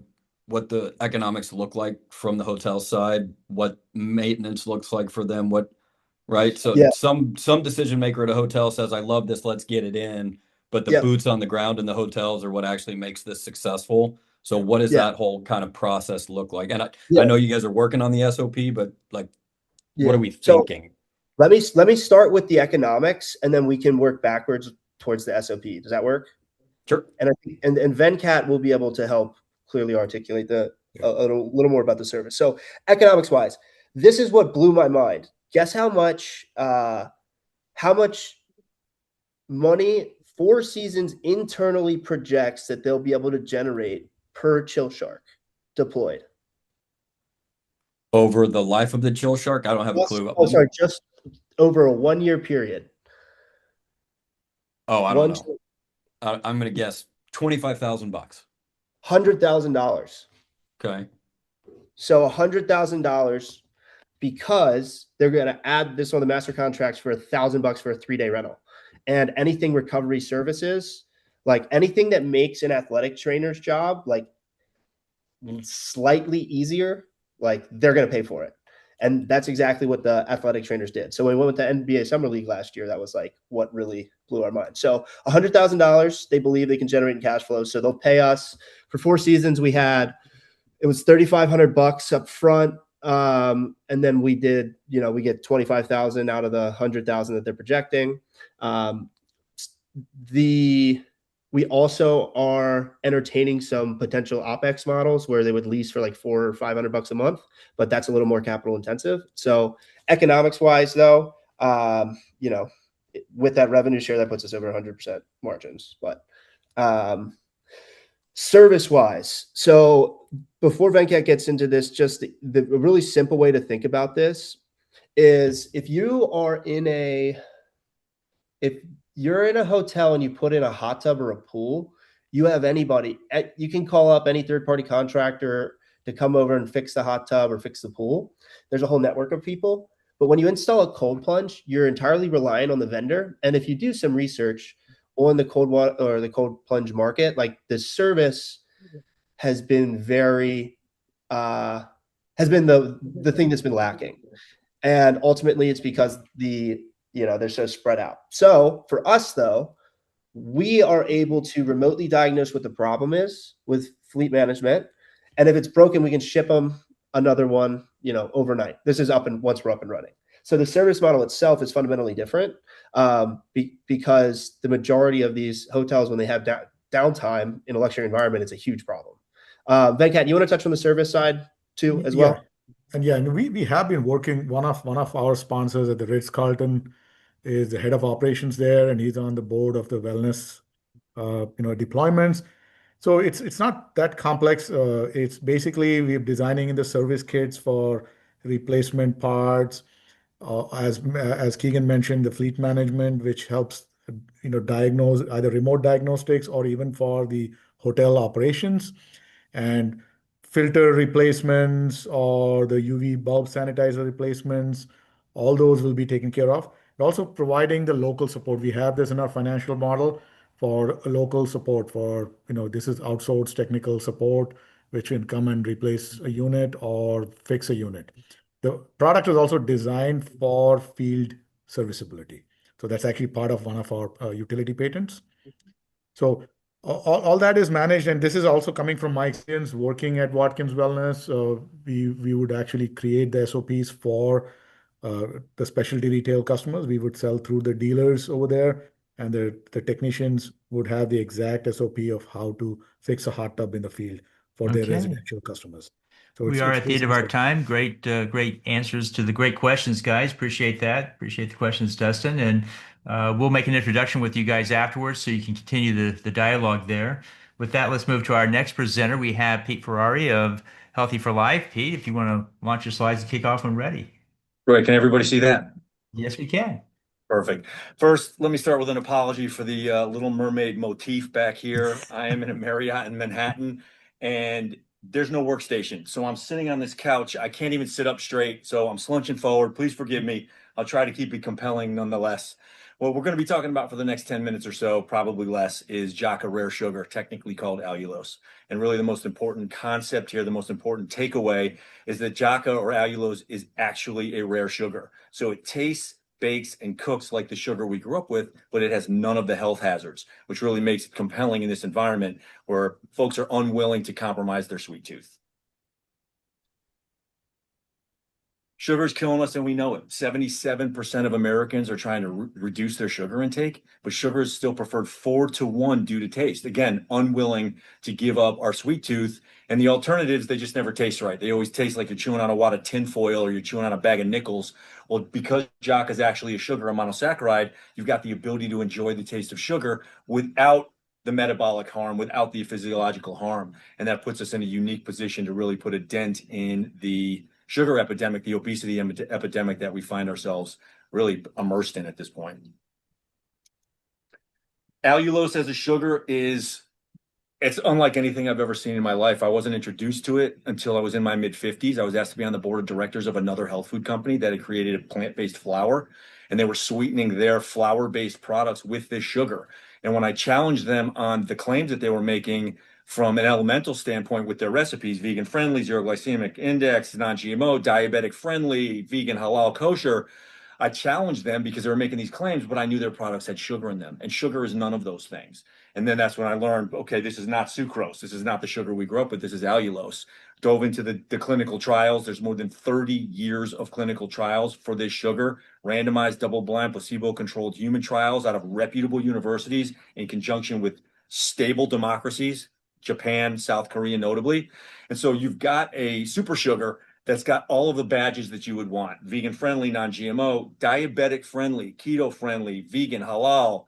economics look like from the hotel side, what maintenance looks like for them, right? So some decision maker at a hotel says, I love this, let's get it in, but the boots on the ground in the hotels are what actually makes this successful. So what does that whole kind of process look like? And I know you guys are working on the SOP, but what are we thinking? So let me start with the economics, and then we can work backwards towards the SOP. Does that work? Sure. And Venkat will be able to help clearly articulate a little more about the service. So economics wise, this is what blew my mind. Guess how much money Four Seasons internally projects that they'll be able to generate per ChillShark deployed. Over the life of the ChillShark, I don't have a clue. Oh, sorry, just over a 1 year period. Oh, I don't know. I'm going to guess $25,000. $100,000. Okay. So $100,000 because they're going to add this on the master contracts for $1,000 for a 3-day rental. And anything recovery services, like anything that makes an athletic trainer's job like slightly easier, like they're going to pay for it. And that's exactly what the athletic trainers did. So when we went with the NBA Summer League last year, that was like what really blew our mind. So $100,000 they believe they can generate in cash flow. So they'll pay us for 4 seasons. It was $3,500 up front. And then we get 25,000 out of the 100,000 that they're projecting. We also are entertaining some potential OpEx models where they would lease for like $400 or $500 a month, but that's a little more capital intensive. So economics wise though, with that revenue share, that puts us over 100% margins, but service wise. So before Venkat gets into this, just the really simple way to think about this is if you're in a hotel and you put in a hot tub or a pool, you can call up any third-party contractor to come over and fix the hot tub or fix the pool. There's a whole network of people. But when you install a cold plunge, you're entirely relying on the vendor. And if you do some research on the cold water or the cold plunge market, like the service has been the thing that's been lacking. And ultimately it's because they're so spread out. So for us though, we are able to remotely diagnose what the problem is with fleet management. And if it's broken, we can ship them another one, overnight. This is once we're up and running. So the service model itself is fundamentally different because the majority of these hotels, when they have downtime in a luxury environment, it's a huge problem. Venkat, you want to touch on the service side too, as well? And we have been working. One of our sponsors at the Ritz-Carlton is the head of operations there, and he's on the board of the wellness, deployments. So it's not that complex. It's basically we're designing in the service kits for replacement parts, as Keegan mentioned, the fleet management, which helps diagnose either remote diagnostics or even for the hotel operations, and filter replacements or the UV bulb sanitizer replacements. All those will be taken care of. And also providing the local support. We have this in our financial model for local support this is outsourced technical support, which can come and replace a unit or fix a unit. The product is also designed for field serviceability. So that's actually part of one of our utility patents. So all that is managed, and this is also coming from my experience working at Watkins Wellness. We would actually create the SOPs for the specialty retail customers. We would sell through the dealers over there, and the technicians would have the exact SOP of how to fix a hot tub in the field for their residential customers. So we are at the end of our time. Great answers to the great questions, guys. Appreciate that. Appreciate the questions, Dustin. And we'll make an introduction with you guys afterwards so you can continue the dialogue there. With that, let's move to our next presenter. We have Pete Ferrari of Healthy for Life. Pete, if you want to launch your slides and kick off when ready. Right. Can everybody see that? Yes, we can. Perfect. First, let me start with an apology for the Little Mermaid motif back here. I am in a Marriott in Manhattan, and there's no workstation. So I'm sitting on this couch. I can't even sit up straight. So I'm slouching forward. Please forgive me. I'll try to keep it compelling nonetheless. What we're going to be talking about for the next 10 minutes or so, probably less, is Jaca rare sugar, technically called allulose. And really the most important concept here, the most important takeaway is that Jaca or allulose is actually a rare sugar. So it tastes, bakes, and cooks like the sugar we grew up with, but it has none of the health hazards, which really makes it compelling in this environment where folks are unwilling to compromise their sweet tooth. Sugar's killing us and we know it. 77% of Americans are trying to reduce their sugar intake, but sugar is still preferred 4-1 due to taste. Again, unwilling to give up our sweet tooth. And the alternatives, they just never taste right. They always taste like you're chewing on a wad of tinfoil or you're chewing on a bag of nickels. Well, because Jaca is actually a sugar, a monosaccharide, you've got the ability to enjoy the taste of sugar without the metabolic harm, without the physiological harm. And that puts us in a unique position to really put a dent in the sugar epidemic, the obesity epidemic that we find ourselves really immersed in at this point. Allulose as a sugar it's unlike anything I've ever seen in my life. I wasn't introduced to it until I was in my mid-50s. I was asked to be on the board of directors of another health food company that had created a plant-based flour, and they were sweetening their flour-based products with this sugar. And when I challenged them on the claims that they were making from an elemental standpoint with their recipes, vegan friendly, zero glycemic index, non-GMO, diabetic friendly, vegan, halal, kosher, I challenged them because they were making these claims, but I knew their products had sugar in them, and sugar is none of those things. And then that's when I learned, okay, this is not sucrose. This is not the sugar we grew up with. This is allulose. Dove into the clinical trials. There's more than 30 years of clinical trials for this sugar, randomized, double-blind, placebo-controlled human trials out of reputable universities in conjunction with stable democracies, Japan, South Korea, notably. And so you've got a super sugar that's got all of the badges that you would want: vegan friendly, non-GMO, diabetic friendly, keto friendly, vegan, halal,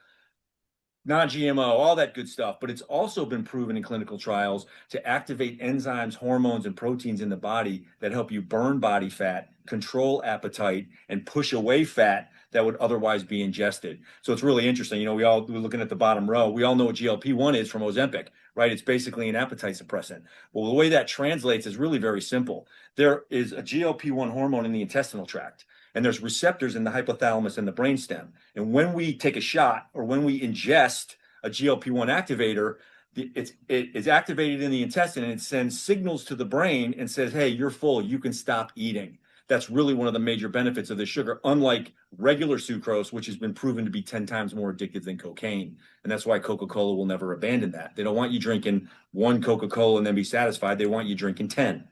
non-GMO, all that good stuff. But it's also been proven in clinical trials to activate enzymes, hormones, and proteins in the body that help you burn body fat, control appetite, and push away fat that would otherwise be ingested. So it's really interesting. You know, we're looking at the bottom row. We all know what GLP-1 is from Ozempic, right? It's basically an appetite suppressant. Well, the way that translates is really very simple. There is a GLP-1 hormone in the intestinal tract, and there's receptors in the hypothalamus and the brainstem. And when we take a shot or when we ingest a GLP-1 activator, it's activated in the intestine and it sends signals to the brain and says, hey, you're full, you can stop eating. That's really one of the major benefits of this sugar, unlike regular sucrose, which has been proven to be 10 times more addictive than cocaine. And that's why Coca-Cola will never abandon that. They don't want you drinking one Coca-Cola and then be satisfied. They want you drinking 10.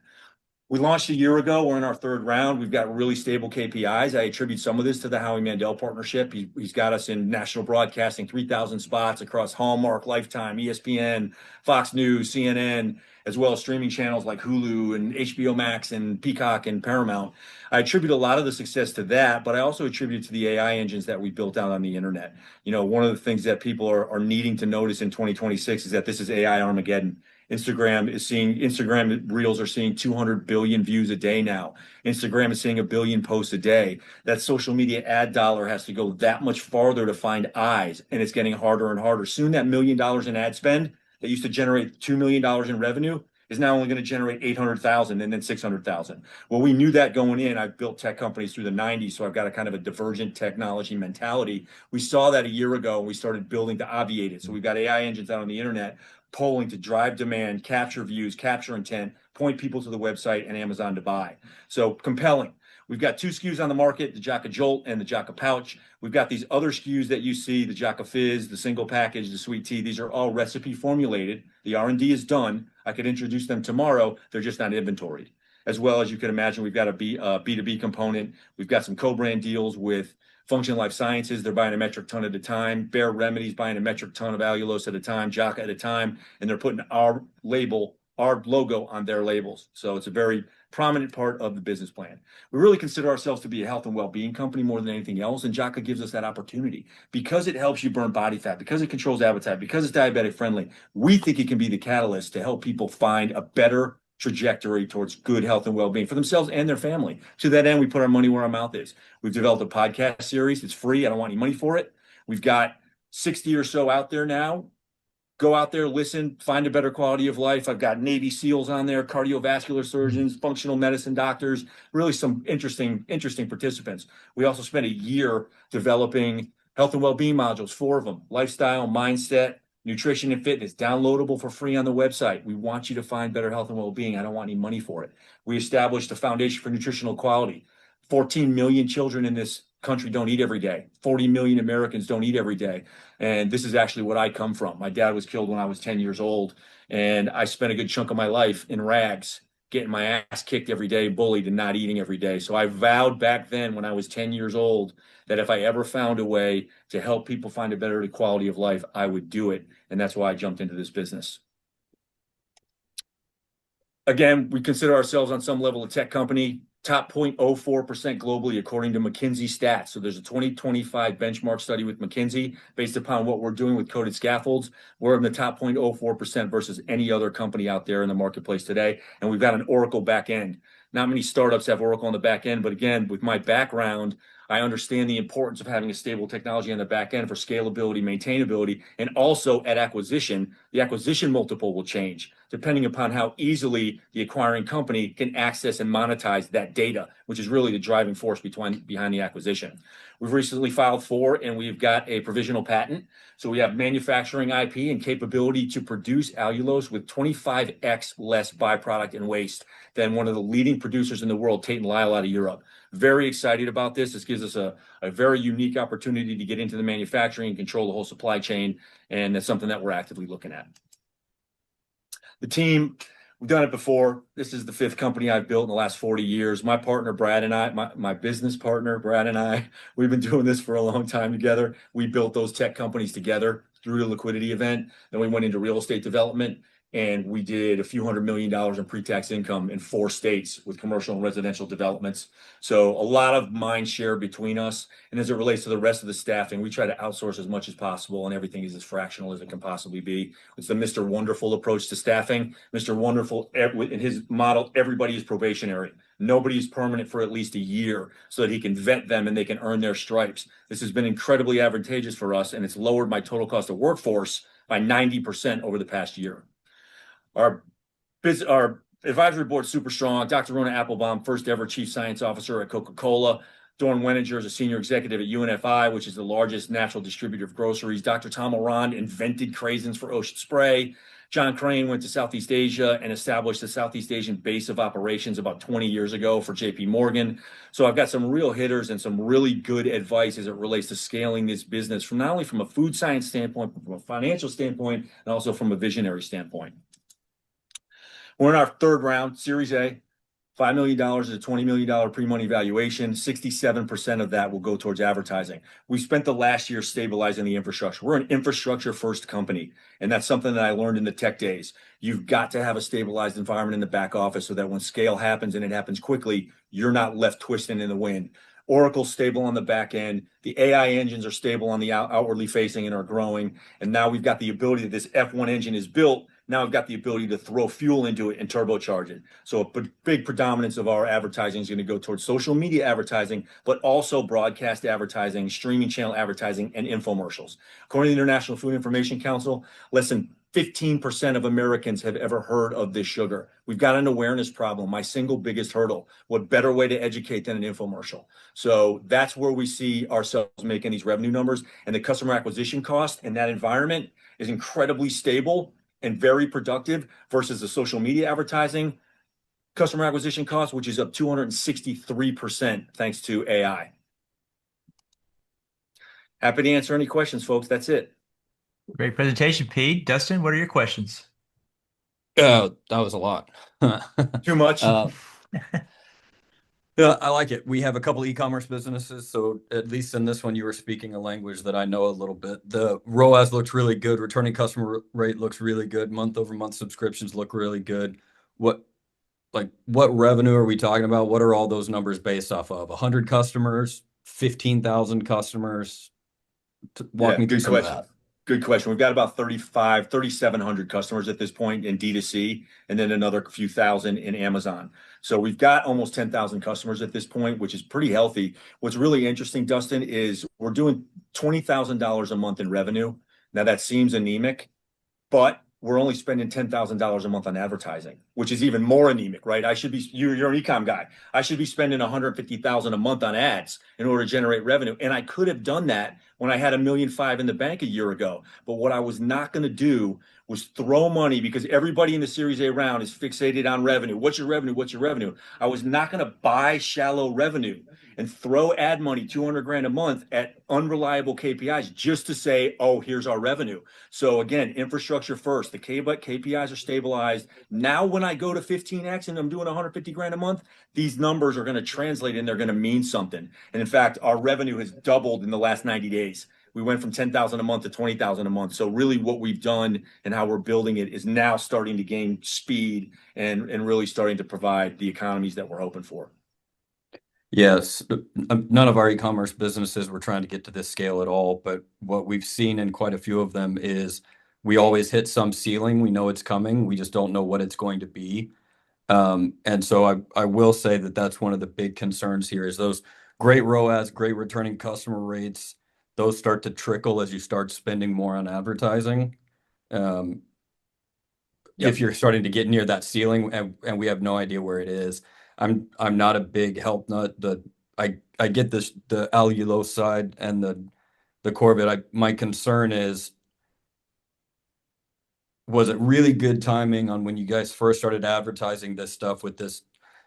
We launched a year ago. We're in our third round. We've got really stable KPIs. I attribute some of this to the Howie Mandel partnership. He's got us in national broadcasting, 3,000 spots across Hallmark, Lifetime, ESPN, Fox News, CNN, as well as streaming channels like Hulu and HBO Max and Peacock and Paramount. I attribute a lot of the success to that, but I also attribute it to the AI engines that we built out on the internet. You know, one of the things that people are needing to notice in 2026 is that this is AI Armageddon. Instagram Reels are seeing 200 billion views a day now. Instagram is seeing 1 billion posts a day. That social media ad dollar has to go that much farther to find eyes, and it's getting harder and harder. Soon that $1 million in ad spend that used to generate $2 million in revenue is now only going to generate 800,000 and then 600,000. Well, we knew that going in. I've built tech companies through the 90s, so I've got a kind of a divergent technology mentality. We saw that a year ago, and we started building to obviate it. So we've got AI engines out on the internet polling to drive demand, capture views, capture intent, point people to the website and Amazon to buy. So compelling. We've got 2 SKUs on the market, the Jaca Jolt and the Jaca Pouch. We've got these other SKUs that you see, the Jaca Fizz, the single package, the sweet tea. These are all recipe formulated. The R&D is done. I could introduce them tomorrow. They're just not inventoried. As well as you can imagine, we've got a B2B component. We've got some co-brand deals with Function Life Sciences. They're buying a metric ton at a time. Bare Remedies buying a metric ton of allulose at a time, Jaca at a time, and they're putting our label, our logo on their labels. So it's a very prominent part of the business plan. We really consider ourselves to be a health and well-being company more than anything else, and Jaca gives us that opportunity because it helps you burn body fat, because it controls appetite, because it's diabetic friendly. We think it can be the catalyst to help people find a better trajectory towards good health and well-being for themselves and their family. To that end, we put our money where our mouth is. We've developed a podcast series. It's free. I don't want any money for it. We've got 60 or so out there now. Go out there, listen, find a better quality of life. I've got Navy SEALs on there, cardiovascular surgeons, functional medicine doctors, really some interesting participants. We also spent a year developing health and well-being modules, 4 of them: lifestyle, mindset, nutrition and fitness, downloadable for free on the website. We want you to find better health and well-being. I don't want any money for it. We established a foundation for nutritional quality. 14 million children in this country don't eat every day. 40 million Americans don't eat every day. And this is actually what I come from. My dad was killed when I was 10 years old, and I spent a good chunk of my life in rags, getting my ass kicked every day, bullied, and not eating every day. So I vowed back then when I was 10 years old that if I ever found a way to help people find a better quality of life, I would do it. And that's why I jumped into this business. Again, we consider ourselves on some level a tech company, top 0.04% globally, according to McKinsey stats. So there's a 2025 benchmark study with McKinsey based upon what we're doing with coated scaffolds. We're in the top 0.04% versus any other company out there in the marketplace today. And we've got an Oracle back end. Not many startups have Oracle on the back end, but again, with my background, I understand the importance of having a stable technology on the back end for scalability, maintainability, and also at acquisition, the acquisition multiple will change depending upon how easily the acquiring company can access and monetize that data, which is really the driving force behind the acquisition. We've recently filed for, and we've got a provisional patent. So we have manufacturing IP and capability to produce allulose with 25x less byproduct and waste than one of the leading producers in the world, Tate & Lyle out of Europe. Very excited about this. This gives us a very unique opportunity to get into the manufacturing and control the whole supply chain. And that's something that we're actively looking at. The team, we've done it before. This is the 5th company I've built in the last 40 years. My partner, Brad, and I, my business partner, Brad, and I, we've been doing this for a long time together. We built those tech companies together through a liquidity event. Then we went into real estate development, and we did a few $100 million in pre-tax income in 4 states with commercial and residential developments. So a lot of mind share between us. And as it relates to the rest of the staffing, we try to outsource as much as possible, and everything is as fractional as it can possibly be. It's the Mr. Wonderful approach to staffing. Mr. Wonderful, in his model, everybody is probationary. Nobody is permanent for at least a year so that he can vet them and they can earn their stripes. This has been incredibly advantageous for us, and it's lowered my total cost of workforce by 90% over the past year. Our advisory board is super strong. Dr. Rona Applebaum, first ever chief science officer at Coca-Cola. Dorn Wenninger is a senior executive at UNFI, which is the largest national distributor of groceries. Dr. Tom Arand invented craisins for Ocean Spray. John Crane went to Southeast Asia and established a Southeast Asian base of operations about 20 years ago for JP Morgan. So I've got some real hitters and some really good advice as it relates to scaling this business from not only from a food science standpoint, but from a financial standpoint, and also from a visionary standpoint. We're in our 3rd round, Series A. $5 million is a $20 million pre-money valuation. 67% of that will go towards advertising. We spent the last year stabilizing the infrastructure. We're an infrastructure first company, and that's something that I learned in the tech days. You've got to have a stabilized environment in the back office so that when scale happens and it happens quickly, you're not left twisting in the wind. Oracle's stable on the back end. The AI engines are stable on the outwardly facing and are growing. And now we've got the ability that this F1 engine is built. Now I've got the ability to throw fuel into it and turbocharge it. So a big predominance of our advertising is going to go towards social media advertising, but also broadcast advertising, streaming channel advertising, and infomercials. According to the International Food Information Council, less than 15% of Americans have ever heard of this sugar. We've got an awareness problem, my single biggest hurdle. What better way to educate than an infomercial? So that's where we see ourselves making these revenue numbers, and the customer acquisition cost in that environment is incredibly stable and very productive versus the social media advertising customer acquisition cost, which is up 263% thanks to AI. Happy to answer any questions, folks. That's it. Great presentation, Pete. Dustin, what are your questions? That was a lot. Too much? Yeah, I like it. We have a couple e-commerce businesses, so at least in this one, you were speaking a language that I know a little bit. The ROAS looks really good. Returning customer rate looks really good. Month-over-month subscriptions look really good. What revenue are we talking about? What are all those numbers based off of? 100 customers, 15,000 customers? Walk me through some of that. Good question. We've got about 3,700 customers at this point in D2C, and then another few thousand in Amazon. So we've got almost 10,000 customers at this point, which is pretty healthy. What's really interesting, Dustin, is we're doing $20,000 a month in revenue. Now that seems anemic, but we're only spending $10,000 a month on advertising, which is even more anemic, right? You're an e-com guy. I should be spending $150,000 a month on ads in order to generate revenue. And I could have done that when I had $1.5 million in the bank a year ago. But what I was not going to do was throw money because everybody in the Series A round is fixated on revenue. What's your revenue? What's your revenue? I was not going to buy shallow revenue and throw ad money 200 grand a month at unreliable KPIs just to say, oh, here's our revenue. So again, infrastructure first. The KPIs are stabilized. Now, when I go to 15x and I'm doing 150 grand a month, these numbers are going to translate and they're going to mean something. And in fact, our revenue has doubled in the last 90 days. We went from 10,000 a month to 20,000 a month. So really what we've done and how we're building it is now starting to gain speed and really starting to provide the economies that we're hoping for. Yes, none of our e-commerce businesses were trying to get to this scale at all, but what we've seen in quite a few of them is we always hit some ceiling. We know it's coming. We just don't know what it's going to be. And so I will say that that's one of the big concerns here is those great ROAS, great returning customer rates. Those start to trickle as you start spending more on advertising. If you're starting to get near that ceiling and we have no idea where it is, I'm not a big help nut. I get this, the allulose side and the core of it. My concern is, was it really good timing on when you guys first started advertising this stuff with this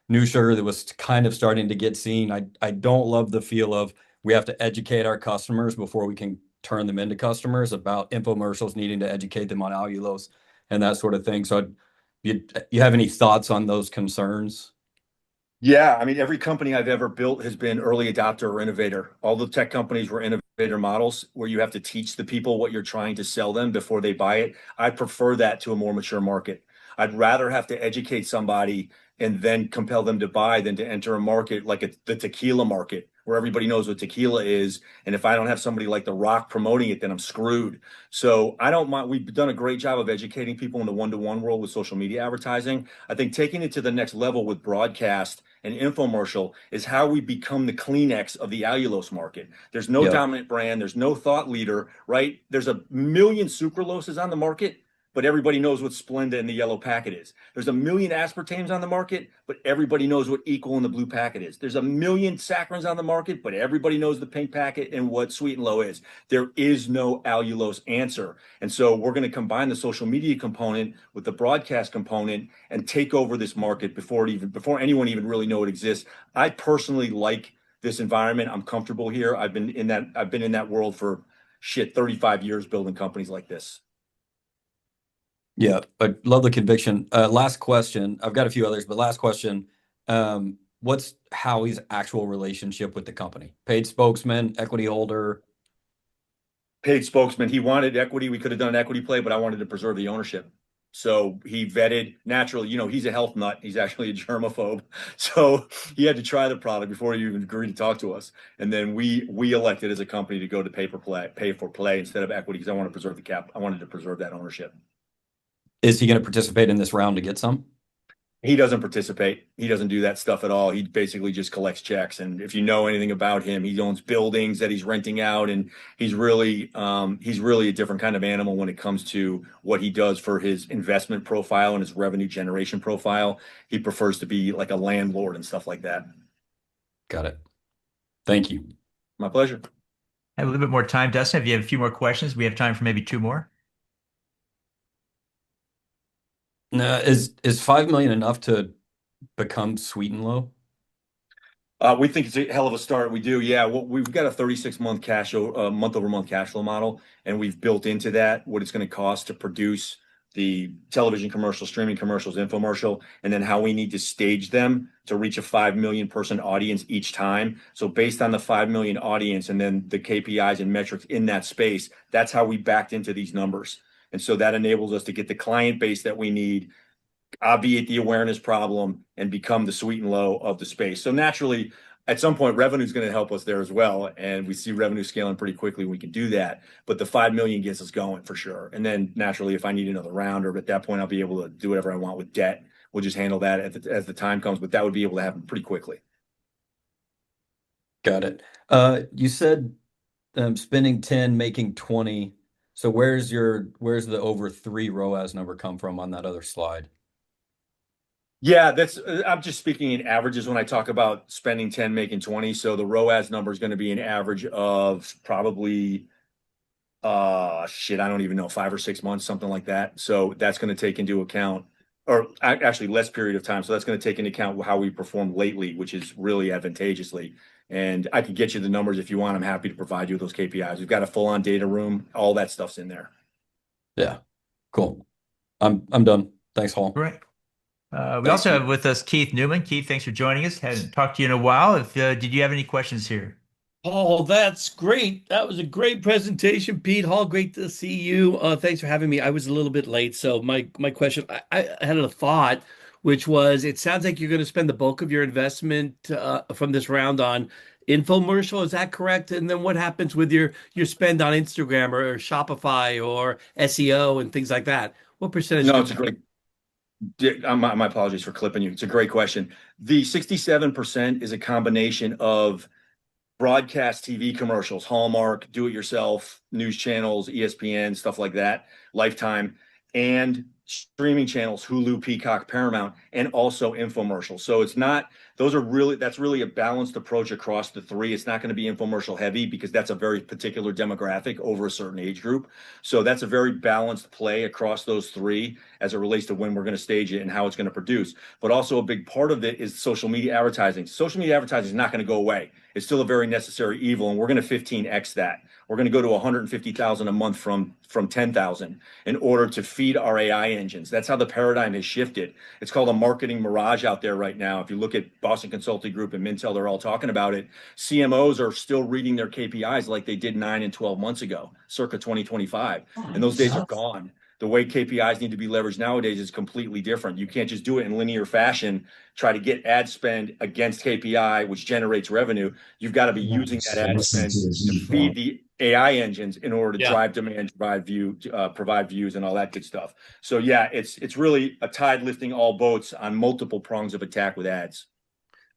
new sugar that was kind of starting to get seen? I don't love the feel of we have to educate our customers before we can turn them into customers about infomercials, needing to educate them on allulose and that sort of thing. So you have any thoughts on those concerns? Yeah, I mean, every company I've ever built has been early adopter or innovator. All the tech companies were innovator models where you have to teach the people what you're trying to sell them before they buy it. I prefer that to a more mature market. I'd rather have to educate somebody and then compel them to buy than to enter a market like the tequila market where everybody knows what tequila is. And if I don't have somebody like The Rock promoting it, then I'm screwed. So I don't mind. We've done a great job of educating people in the one-to-one world with social media advertising. I think taking it to the next level with broadcast and infomercial is how we become the Kleenex of the allulose market. There's no dominant brand. There's no thought leader, right? There's a million sucraloses on the market, but everybody knows what Splenda in the yellow packet is. There's a million aspartames on the market, but everybody knows what Equal in the blue packet is. There's a million saccharins on the market, but everybody knows the pink packet and what Sweet and Low is. There is no allulose answer. And so we're going to combine the social media component with the broadcast component and take over this market before anyone even really know it exists. I personally like this environment. I'm comfortable here. I've been in that world for 35 years building companies like this. Yeah, I love the conviction. Last question. I've got a few others, but last question. What's Howie's actual relationship with the company? Paid spokesman, equity holder? Paid spokesman. He wanted equity. We could have done an equity play, but I wanted to preserve the ownership. So he vetted naturally, he's a health nut. He's actually a germaphobe. So he had to try the product before he even agreed to talk to us. And then we elected as a company to go to pay for play instead of equity because I want to preserve the cap. I wanted to preserve that ownership. Is he going to participate in this round to get some? He doesn't participate. He doesn't do that stuff at all. He basically just collects checks. And if you know anything about him, he owns buildings that he's renting out, and he's really a different kind of animal when it comes to what he does for his investment profile and his revenue generation profile. He prefers to be like a landlord and stuff like that. Got it. Thank you. My pleasure. I have a little bit more time. Dustin, if you have a few more questions, we have time for maybe two more. Is 5 million enough to become Sweet and Low? We think it's a hell of a start. We do, yeah. Well, we've got a 36-month month-over-month cash flow model, and we've built into that what it's going to cost to produce the television commercial, streaming commercials, infomercial, and then how we need to stage them to reach a 5 million person audience each time. So based on the 5 million audience and then the KPIs and metrics in that space, that's how we backed into these numbers. And so that enables us to get the client base that we need, obviate the awareness problem, and become the Sweet and Low of the space. So naturally, at some point, revenue is going to help us there as well. And we see revenue scaling pretty quickly. We can do that. But the 5 million gets us going for sure. And then naturally, if I need another round, or at that point, I'll be able to do whatever I want with debt. We'll just handle that as the time comes. But that would be able to happen pretty quickly. Got it. You said spending 10, making 20. So where's the over 3 ROAS number come from on that other slide? Yeah, I'm just speaking in averages when I talk about spending 10, making 20. So the ROAS number is going to be an average of probably shit, I don't even know, 5 or 6 months, something like that. So that's going to take into account, or actually less period of time. So that's going to take into account how we performed lately, which is really advantageously. And I can get you the numbers if you want. I'm happy to provide you with those KPIs. We've got a full-on data room. All that stuff's in there. Yeah, cool. I'm done. Thanks, Hall. Great. We Thanks, also Keith. have with us Keith Newman. Keith, thanks for joining us. Hadn't talked to you in a while. Did you have any questions here? Oh, that's great. That was a great presentation, Pete Hall. Great to see you. Thanks for having me. I was a little bit late, so my question, I had a thought, which was, it sounds like you're going to spend the bulk of your investment from this round on infomercial. Is that correct? And then what happens with your spend on Instagram or Shopify or SEO and things like that? What percentage? No, it's a great. My apologies for clipping you. It's a great question. The 67% is a combination of broadcast TV commercials, Hallmark, do-it-yourself, news channels, ESPN, stuff like that, Lifetime, and streaming channels, Hulu, Peacock, Paramount, and also infomercials. So that's really a balanced approach across the three. It's not going to be infomercial heavy because that's a very particular demographic over a certain age group. So that's a very balanced play across those three as it relates to when we're going to stage it and how it's going to produce. But also a big part of it is social media advertising. Social media advertising is not going to go away. It's still a very necessary evil, and we're going to 15x that. We're going to go to 150,000 a month from 10,000 in order to feed our AI engines. That's how the paradigm has shifted. It's called a marketing mirage out there right now. If you look at Boston Consulting Group and Mintel, they're all talking about it. CMOs are still reading their KPIs like they did 9 and 12 months ago, circa 2025. And those days are gone. The way KPIs need to be leveraged nowadays is completely different. You can't just do it in linear fashion, try to get ad spend against KPI, which generates revenue. You've got to be using that ad spend to feed the AI engines in order to drive demand, provide views, and all that good stuff. So yeah, it's really a tide lifting all boats on multiple prongs of attack with ads.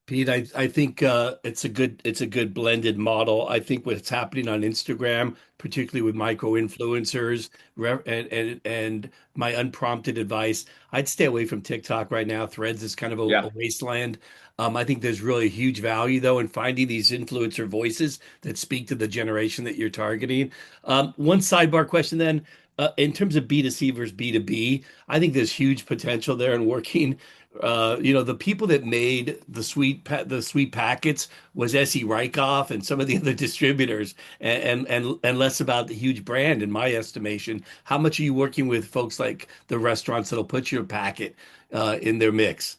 Pete, I think it's a good blended model. I think what's happening on Instagram, particularly with micro influencers, and my unprompted advice, I'd stay away from TikTok right now. Threads is kind of a wasteland. I think there's really huge value though in finding these influencer voices that speak to the generation that you're targeting. One sidebar question then. In terms of B2C versus B2B, I think there's huge potential there in working. The people that made the sweet packets was S.E. Reichoff and some of the other distributors, and less about the huge brand, in my estimation. How much are you working with folks like the restaurants that'll put your packet in their mix?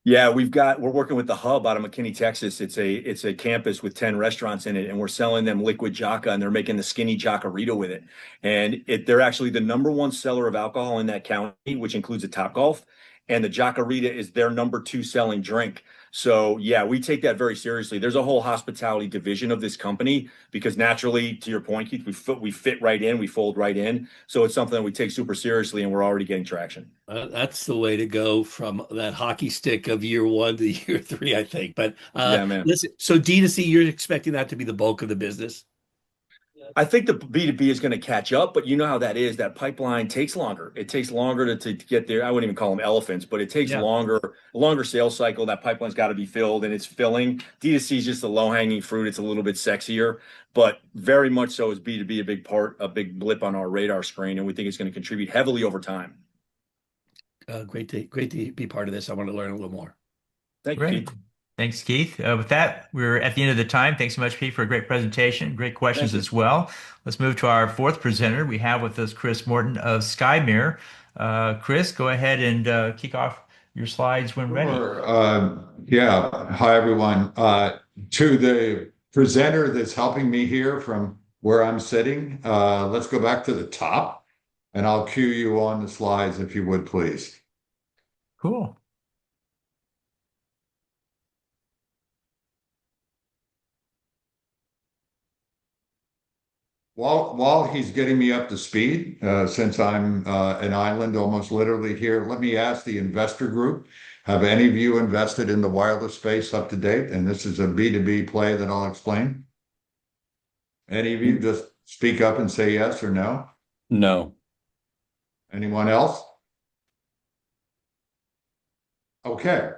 Yeah, we're working with the Hub out of McKinney, Texas. It's a campus with 10 restaurants in it, and we're selling them liquid Jaca, and they're making the skinny Jacarita with it. And they're actually the number one seller of alcohol in that county, which includes a Topgolf. And the Jacarita is their number two selling drink. So yeah, we take that very seriously. There's a whole hospitality division of this company because naturally, to your point, Keith, we fit right in, we fold right in. So it's something that we take super seriously, and we're already getting traction. That's the way to go from that hockey stick of year one to year three, I think. But Yeah, man. listen, so D2C, you're expecting that to be the bulk of the business? I think the B2B is going to catch up, but you know how that is. That pipeline takes longer. It takes longer to get there. I wouldn't even call them elephants, but it takes longer sales cycle. That pipeline's got to be filled, and it's filling. D2C is just the low-hanging fruit. It's a little bit sexier, but very much so is B2B a big blip on our radar screen, and we think it's going to contribute heavily over time. Great to be part of this. I want to learn a little more. Thank you, Keith. Thanks, Keith. With that, we're at the end of the time. Thanks so much, Pete, for a great presentation. Great questions as well. Let's move to our fourth presenter. We have with us Chris Morton of SkyMirr. Chris, go ahead and kick off your slides when ready. Yeah. Hi, everyone. To the presenter that's helping me here from where I'm sitting, let's go back to the top, and I'll cue you on the slides if you would, please. Cool. While he's getting me up to speed, since I'm an island almost literally here, let me ask the investor group, have any of you invested in the wireless space up to date? And this is a B2B play that I'll explain. Any of you just speak up and say yes or no? No. Anyone else? Okay.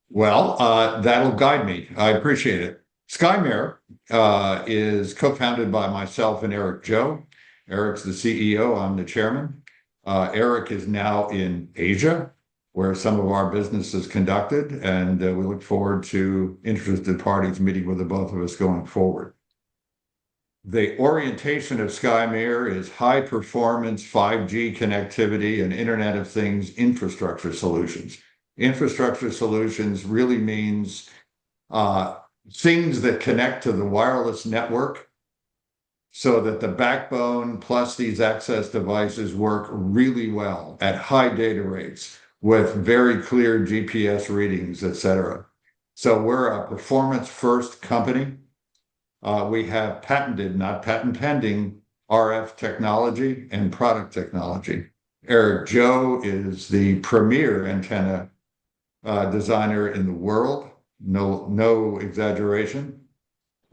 Well, that'll guide me. I appreciate it. SkyMirr is co-founded by myself and Eric Joe. Eric's the CEO, I'm the chairman. Eric is now in Asia, where some of our business is conducted, and we look forward to interested parties meeting with the both of us going forward. The orientation of SkyMirr is high performance 5G connectivity and Internet of Things infrastructure solutions. Infrastructure solutions really means things that connect to the wireless network so that the backbone plus these access devices work really well at high data rates with very clear GPS readings, etc. So we're a performance first company. We have patented, not patent pending, RF technology and product technology. Eric Joe is the premier antenna designer in the world. No exaggeration.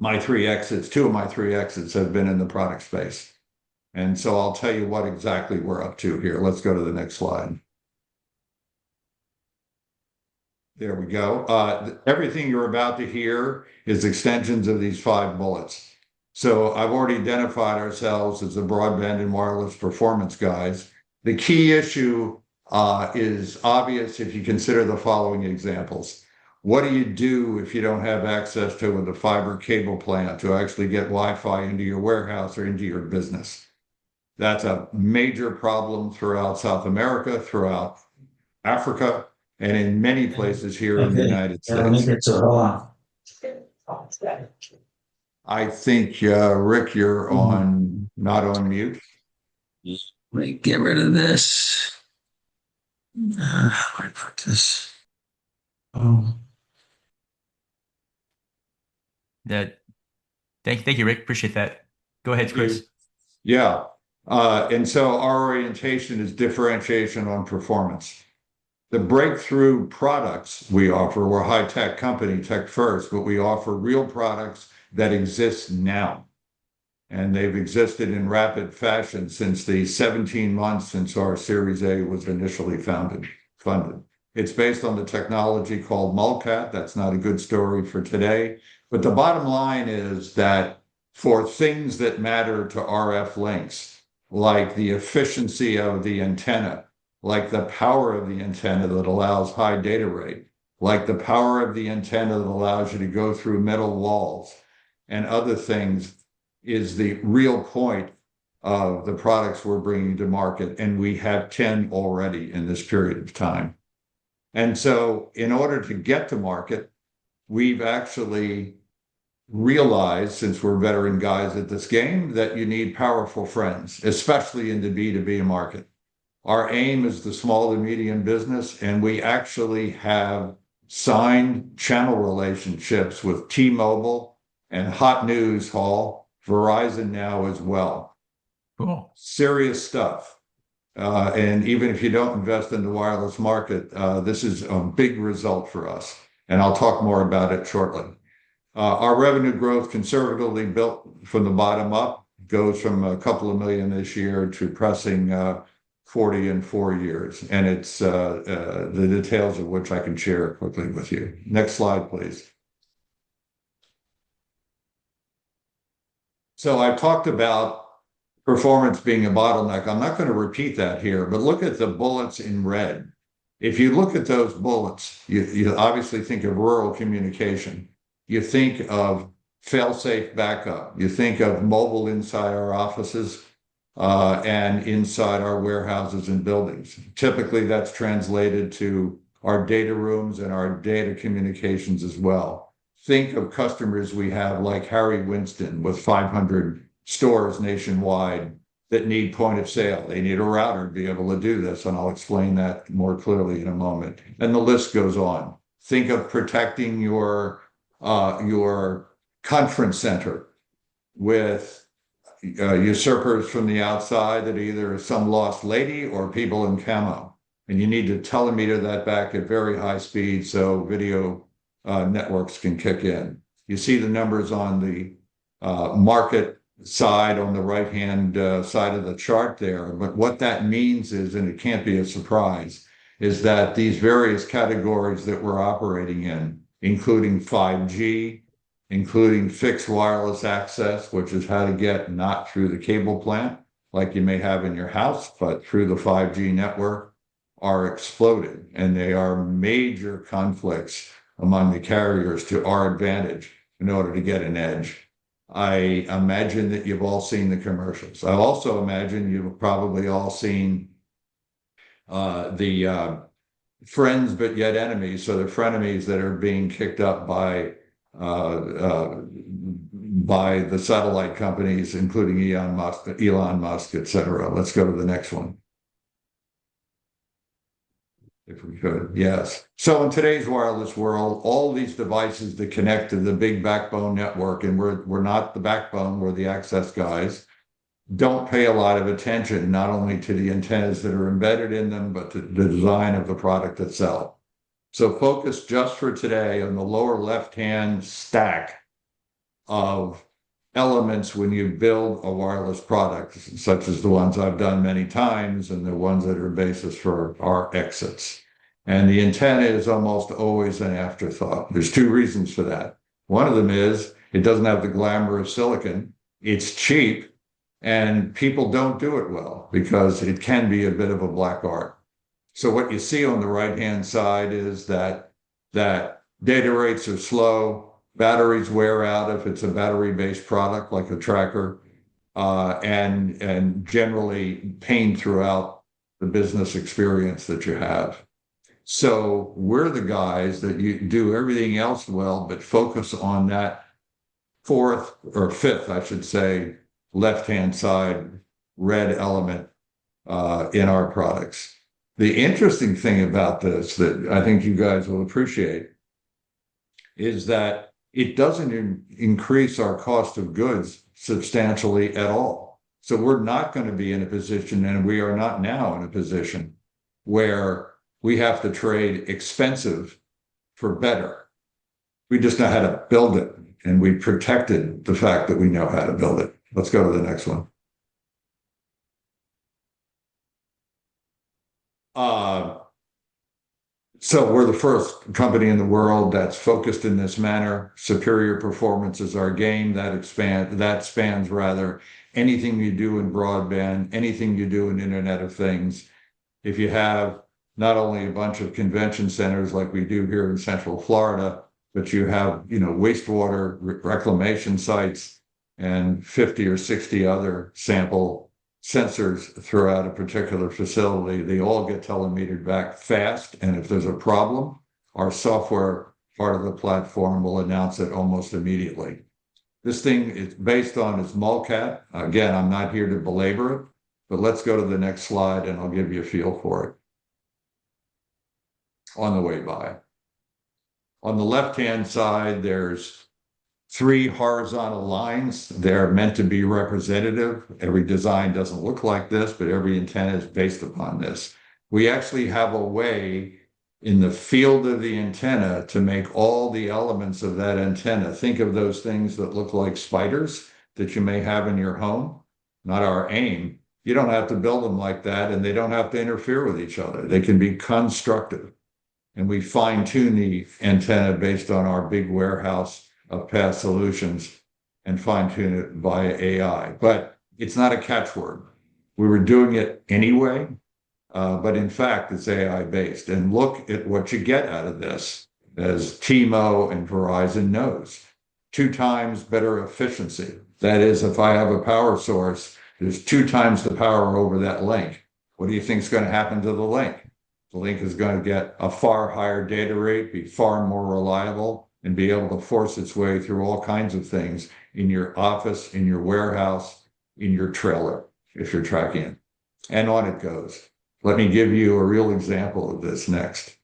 Two of my three exits have been in the product space. And so I'll tell you what exactly we're up to here. Let's go to the next slide. There we go. Everything you're about to hear is extensions of these 5 bullets. So I've already identified ourselves as the broadband and wireless performance guys. The key issue is obvious if you consider the following examples. What do you do if you don't have access to the fiber cable plant to actually get Wi-Fi into your warehouse or into your business? That's a major problem throughout South America, throughout Africa, and in many places here in the United States. I think, Rick, you're not on mute. Let me get rid of this. How do I put this? Oh. Thank you, Rick. Appreciate that. Go ahead, Chris. Yeah. And so our orientation is differentiation on performance. The breakthrough products we offer, we're a high-tech company, tech first, but we offer real products that exist now. And they've existed in rapid fashion since the 17 months since our Series A was initially funded. It's based on the technology called Mulcat. That's not a good story for today. But the bottom line is that for things that matter to RF links, like the efficiency of the antenna, like the power of the antenna that allows high data rate, like the power of the antenna that allows you to go through metal walls and other things, is the real point of the products we're bringing to market. And we have 10 already in this period of time. And so in order to get to market, we've actually realized, since we're veteran guys at this game, that you need powerful friends, especially in the B2B market. Our aim is the small to medium business, and we actually have signed channel relationships with T-Mobile and Hot News Hall, Verizon now as well. Cool. Serious stuff. And even if you don't invest in the wireless market, this is a big result for us. And I'll talk more about it shortly. Our revenue growth, conservatively built from the bottom up, goes from a couple of million this year to pressing 40 in 4 years. And it's the details of which I can share quickly with you. Next slide, please. So I've talked about performance being a bottleneck. I'm not going to repeat that here, but look at the bullets in red. If you look at those bullets, you obviously think of rural communication. You think of fail-safe backup. You think of mobile inside our offices and inside our warehouses and buildings. Typically, that's translated to our data rooms and our data communications as well. Think of customers we have like Harry Winston with 500 stores nationwide that need point of sale. They need a router to be able to do this, and I'll explain that more clearly in a moment. And the list goes on. Think of protecting your conference center with usurpers from the outside that either some lost lady or people in camo. And you need to telemeter that back at very high speed so video networks can kick in. You see the numbers on the market side on the right-hand side of the chart there. But what that means is, and it can't be a surprise, is that these various categories that we're operating in, including 5G, including fixed wireless access, which is how to get not through the cable plant like you may have in your house, but through the 5G network, are exploded. And they are major conflicts among the carriers to our advantage in order to get an edge. I imagine that you've all seen the commercials. I also imagine you've probably all seen the friends but yet enemies. So the frenemies that are being kicked up by the satellite companies, including Elon Musk, et cetera. Let's go to the next one. If we could, yes. So in today's wireless world, all these devices that connect to the big backbone network, and we're not the backbone, we're the access guys, don't pay a lot of attention, not only to the antennas that are embedded in them, but to the design of the product itself. So focus just for today on the lower left-hand stack of elements when you build a wireless product, such as the ones I've done many times and the ones that are basis for our exits. And the antenna is almost always an afterthought. There's two reasons for that. One of them is it doesn't have the glamour of silicon. It's cheap, and people don't do it well because it can be a bit of a black art. So what you see on the right-hand side is that data rates are slow. Batteries wear out if it's a battery-based product like a tracker, and generally pain throughout the business experience that you have. So we're the guys that you do everything else well, but focus on that fourth or fifth, I should say, left-hand side red element in our products. The interesting thing about this that I think you guys will appreciate is that it doesn't increase our cost of goods substantially at all. So we're not going to be in a position, and we are not now in a position, where we have to trade expensive for better. We just know how to build it, and we protected the fact that we know how to build it. Let's go to the next one. So we're the first company in the world that's focused in this manner. Superior performance is our game. That spans rather anything you do in broadband, anything you do in Internet of Things. If you have not only a bunch of convention centers like we do here in Central Florida, but you have, wastewater reclamation sites and 50 or 60 other sample sensors throughout a particular facility, they all get telemetered back fast. And if there's a problem, our software part of the platform will announce it almost immediately. This thing is based on its MOLCAT. Again, I'm not here to belabor it, but let's go to the next slide and I'll give you a feel for it on the way by. On the left-hand side, there's 3 horizontal lines. They're meant to be representative. Every design doesn't look like this, but every antenna is based upon this. We actually have a way in the field of the antenna to make all the elements of that antenna. Think of those things that look like spiders that you may have in your home. Not our aim. You don't have to build them like that, and they don't have to interfere with each other. They can be constructive. And we fine-tune the antenna based on our big warehouse of past solutions and fine-tune it via AI. But it's not a catchword. We were doing it anyway, but in fact, it's AI-based. And look at what you get out of this, as T-Mo and Verizon knows. 2 times better efficiency. That is, if I have a power source, there's 2 times the power over that link. What do you think is going to happen to the link? The link is going to get a far higher data rate, be far more reliable, and be able to force its way through all kinds of things in your office, in your warehouse, in your trailer, if you're tracking it. And on it goes. Let me give you a real example of this next.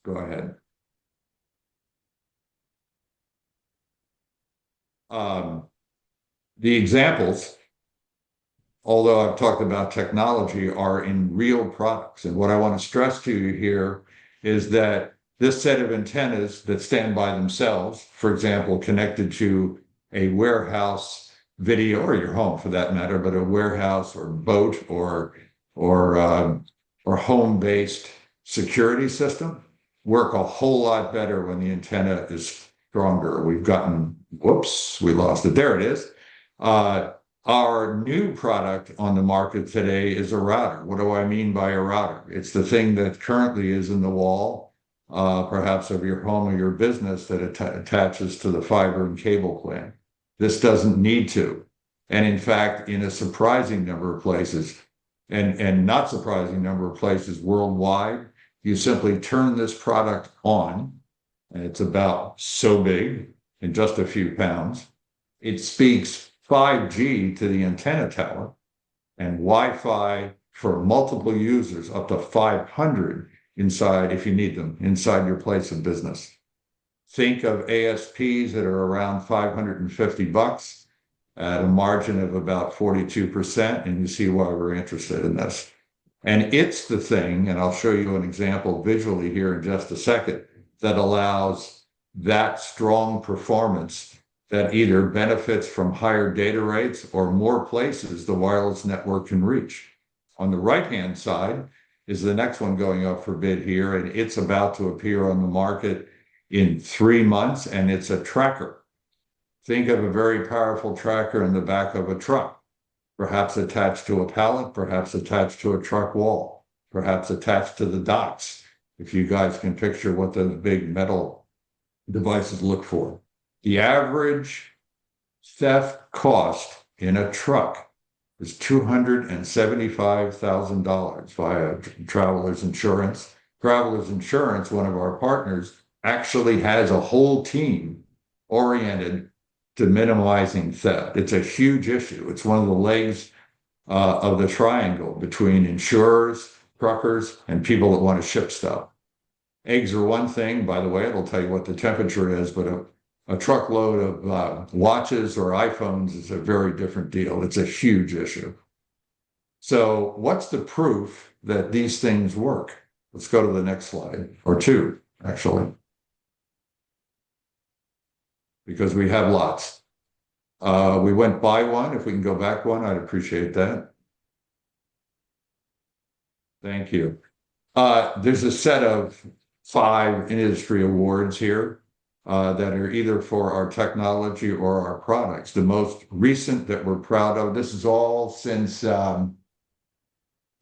Go ahead. The examples, although I've talked about technology, are in real products. And what I want to stress to you here is that this set of antennas that stand by themselves, for example, connected to a warehouse video, or your home for that matter, but a warehouse or boat or home-based security system, work a whole lot better when the antenna is stronger. We've gotten, whoops, we lost it. There it is. Our new product on the market today is a router. What do I mean by a router? It's the thing that currently is in the wall, perhaps of your home or your business, that attaches to the fiber and cable plant. This doesn't need to. And in fact, in a surprising number of places, and not surprising number of places worldwide, you simply turn this product on, and it's about so big, in just a few pounds. It speaks 5G to the antenna tower and Wi-Fi for multiple users, up to 500 inside, if you need them, inside your place of business. Think of ASPs that are around $550 at a margin of about 42%, and you see why we're interested in this. And it's the thing, and I'll show you an example visually here in just a second, that allows that strong performance that either benefits from higher data rates or more places the wireless network can reach. On the right-hand side is the next one going up for bid here, and it's about to appear on the market in 3 months, and it's a tracker. Think of a very powerful tracker in the back of a truck, perhaps attached to a pallet, perhaps attached to a truck wall, perhaps attached to the docks, if you guys can picture what those big metal devices look for. The average theft cost in a truck is $275,000 via Travelers Insurance. Travelers Insurance, one of our partners, actually has a whole team oriented to minimizing theft. It's a huge issue. It's one of the legs of the triangle between insurers, truckers, and people that want to ship stuff. Eggs are one thing, by the way, it'll tell you what the temperature is, but a truckload of watches or iPhones is a very different deal. It's a huge issue. So what's the proof that these things work? Let's go to the next slide, or two, actually, because we have lots. We went by one. If we can go back one, I'd appreciate that. Thank you. There's a set of 5 industry awards here that are either for our technology or our products. The most recent that we're proud of, this is all since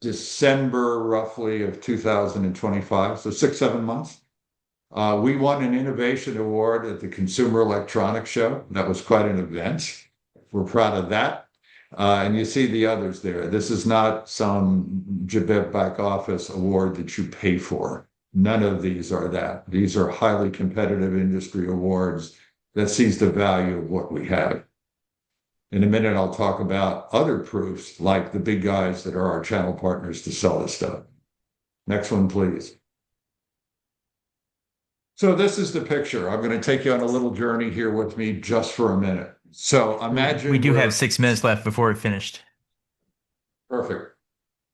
December, roughly, of 2025, so 6-7 months. We won an innovation award at the Consumer Electronics Show. That was quite an event. We're proud of that. And you see the others there. This is not some Jabib back office award that you pay for. None of these are that. These are highly competitive industry awards that sees the value of what we have. In a minute, I'll talk about other proofs, like the big guys that are our channel partners to sell this stuff. Next one, please. So this is the picture. I'm going to take you on a little journey here with me just for a minute. So imagine we do have 6 minutes left before we're finished. Perfect.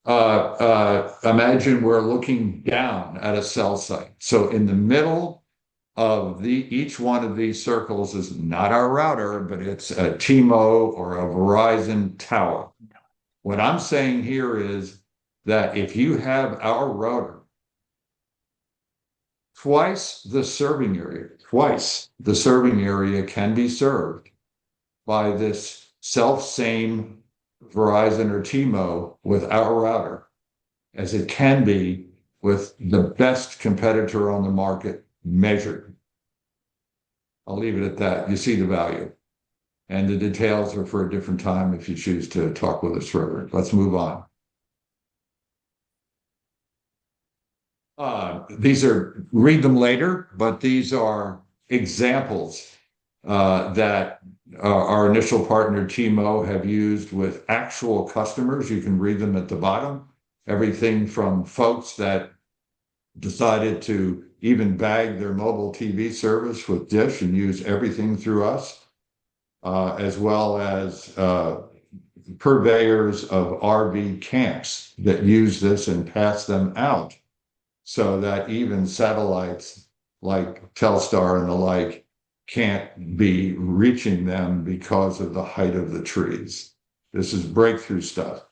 Imagine we're looking down at a cell site. So in the middle of each one of these circles is not our router, but it's a T-Mo or a Verizon tower. What I'm saying here is that if you have our router, twice the serving area can be served by this self-same Verizon or T-Mo with our router as it can be with the best competitor on the market measured. I'll leave it at that. You see the value. And the details are for a different time if you choose to talk with us further. Let's move on. Read them later, but these are examples that our initial partner T-Mo have used with actual customers. You can read them at the bottom. Everything from folks that decided to even bag their mobile TV service with Dish and use everything through us, as well as purveyors of RV camps that use this and pass them out, so that even satellites like Telstar and the like can't be reaching them because of the height of the trees. This is breakthrough stuff,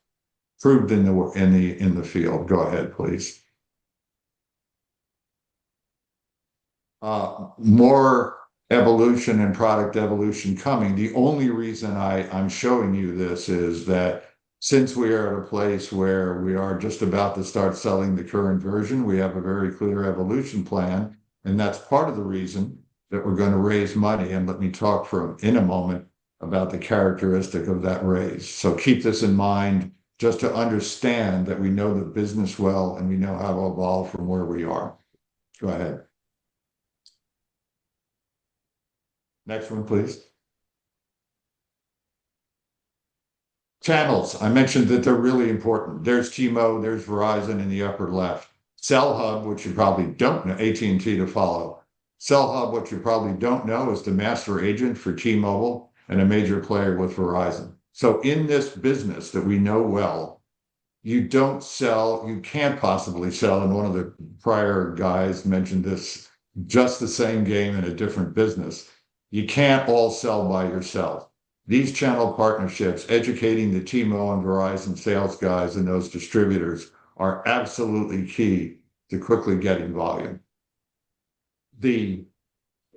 proved in the field. Go ahead, please. More evolution and product evolution coming. The only reason I'm showing you this is that since we are at a place where we are just about to start selling the current version, we have a very clear evolution plan. And that's part of the reason that we're going to raise money. And let me talk in a moment about the characteristic of that raise. So keep this in mind just to understand that we know the business well and we know how to evolve from where we are. Go ahead. Next one, please. Channels. I mentioned that they're really important. There's T-Mo, there's Verizon in the upper left. Cell Hub, which you probably don't know, AT&T to follow. Cell Hub, what you probably don't know, is the master agent for T-Mobile and a major player with Verizon. So in this business that we know well, you can't possibly sell, and one of the prior guys mentioned this, just the same game in a different business. You can't all sell by yourself. These channel partnerships, educating the T-Mo and Verizon sales guys and those distributors are absolutely key to quickly getting volume. The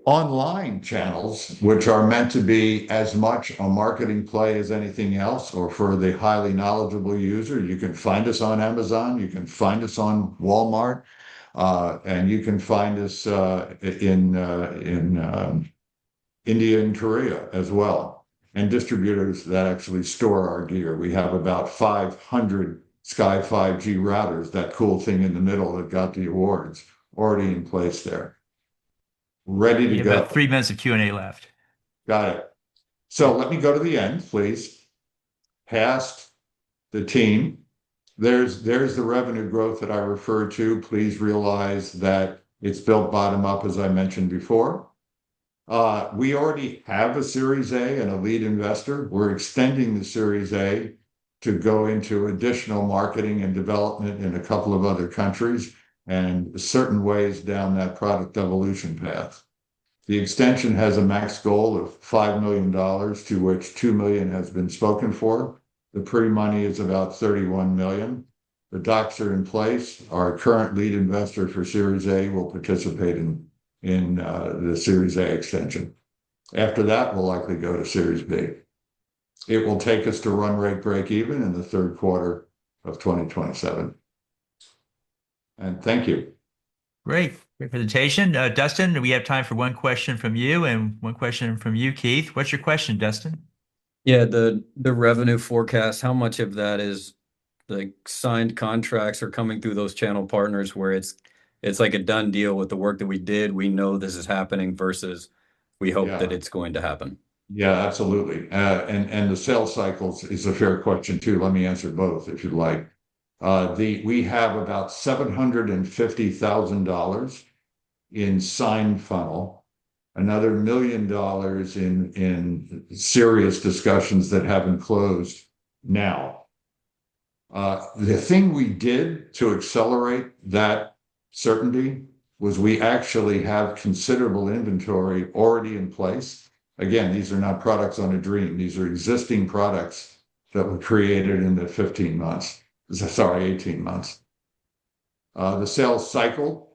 online channels, which are meant to be as much a marketing play as anything else, or for the highly knowledgeable user, you can find us on Amazon, you can find us on Walmart, and you can find us in India and Korea as well, and distributors that actually store our gear. We have about 500 Sky 5G routers, that cool thing in the middle that got the awards, already in place there. Ready to go. About 3 minutes of Q&A left. Got it. So let me go to the end, please. Past the team. There's the revenue growth that I referred to. Please realize that it's built bottom up, as I mentioned before. We already have a Series A and a lead investor. We're extending the Series A to go into additional marketing and development in a couple of other countries and certain ways down that product evolution path. The extension has a max goal of $5 million, to which $2 million has been spoken for. The pre-money is about $31 million. The docs are in place. Our current lead investor for Series A will participate in the Series A extension. After that, we'll likely go to Series B. It will take us to run rate break even in the third quarter of 2027. And thank you. Great presentation. Dustin, we have time for one question from you and one question from you, Keith. What's your question, Dustin? Yeah, the revenue forecast, how much of that is like signed contracts are coming through those channel partners where it's like a done deal with the work that we did. We know this is happening versus we hope that it's going to happen. Yeah, absolutely. And the sales cycles is a fair question too. Let me answer both if you'd like. We have about $750,000 in signed funnel, another $1 million in serious discussions that haven't closed now. The thing we did to accelerate that certainty was we actually have considerable inventory already in place. Again, these are not products on a dream. These are existing products that were created in the 18 months. The sales cycle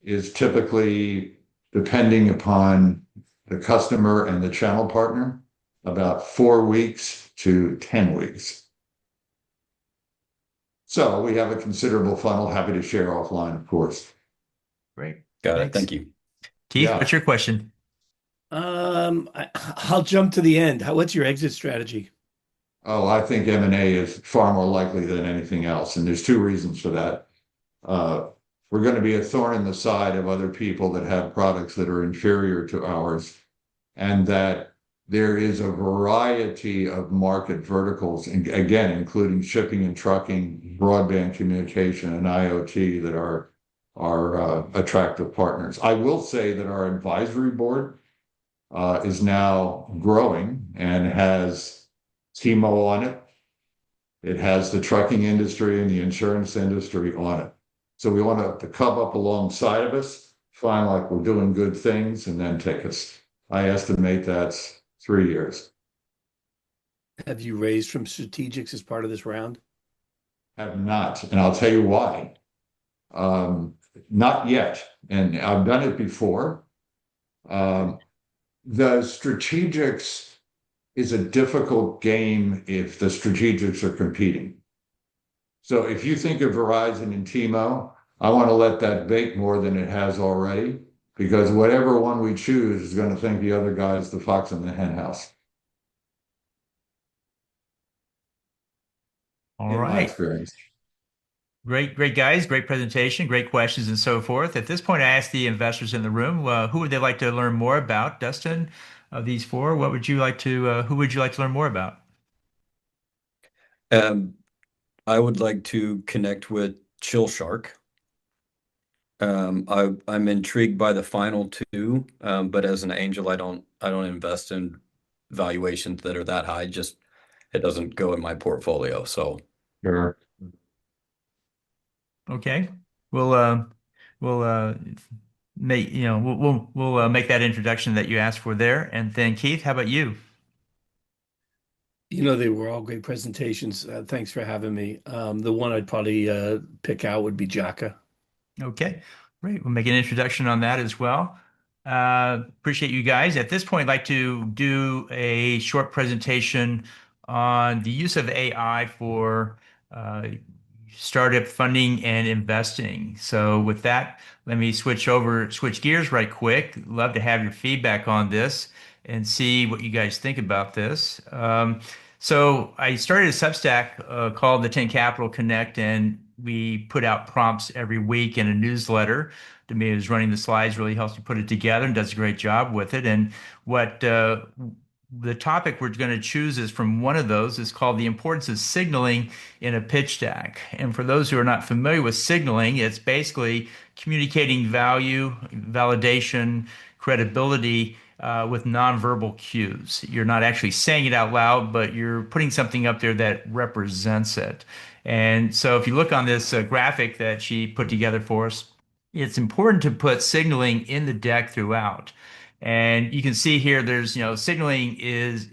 is typically, depending upon the customer and the channel partner, about 4 weeks to 10 weeks. So we have a considerable funnel. Happy to share offline, of course. Great. Got Thanks. it. Thank you. Keith, Yeah. what's your question? I'll jump to the end. What's your exit strategy? Oh, I think M&A is far more likely than anything else. And there's 2 reasons for that. We're going to be a thorn in the side of other people that have products that are inferior to ours, and that there is a variety of market verticals, and again, including shipping and trucking, broadband communication, and IoT that are attractive partners. I will say that our advisory board is now growing and has T-Mo on it. It has the trucking industry and the insurance industry on it. So we want to come up alongside of us, find like we're doing good things, and then take us. I estimate that's 3 years. Have you raised from strategics as part of this round? Have not, and I'll tell you why. Not yet, and I've done it before. the strategics is a difficult game if the strategics are competing. So if you think of Verizon and T-Mo, I want to let that bake more than it has already, because whatever one we choose is going to think the other guy is the fox in the hen house, All in my right. experience. Great guys, great presentation, great questions, and so forth. At this point, I ask the investors in the room, who would they like to learn more about? Dustin, of these four, what would you like to, who would you like to learn more about? Um, I would like to connect with ChillShark. I'm intrigued by the final two, but as an angel, I don't invest in valuations that are that high. Just it doesn't go in my portfolio. So Sure. Okay, we'll we'll make we'll make that introduction that you asked for there, and then Keith, how about you? You know, they were all great presentations. Thanks for having me. The one I'd probably pick out would be Jaca. Okay, great. We'll make an introduction on that as well. Appreciate you guys. At this point, I'd like to do a short presentation on the use of AI for uh, startup funding and investing. So with that, let me switch gears right quick. Love to have your feedback on this and see what you guys think about this. So I started a Substack called the 10 Capital Connect, and we put out prompts every week in a newsletter. To me, who's running the slides really helps me put it together and does a great job with it. And what the topic we're going to choose is from one of those is called the importance of signaling in a pitch deck. And for those who are not familiar with signaling, it's basically communicating value, validation, credibility with nonverbal cues. You're not actually saying it out loud, but you're putting something up there that represents it. And so if you look on this graphic that she put together for us, it's important to put signaling in the deck throughout. And you can see here, there's, signaling is,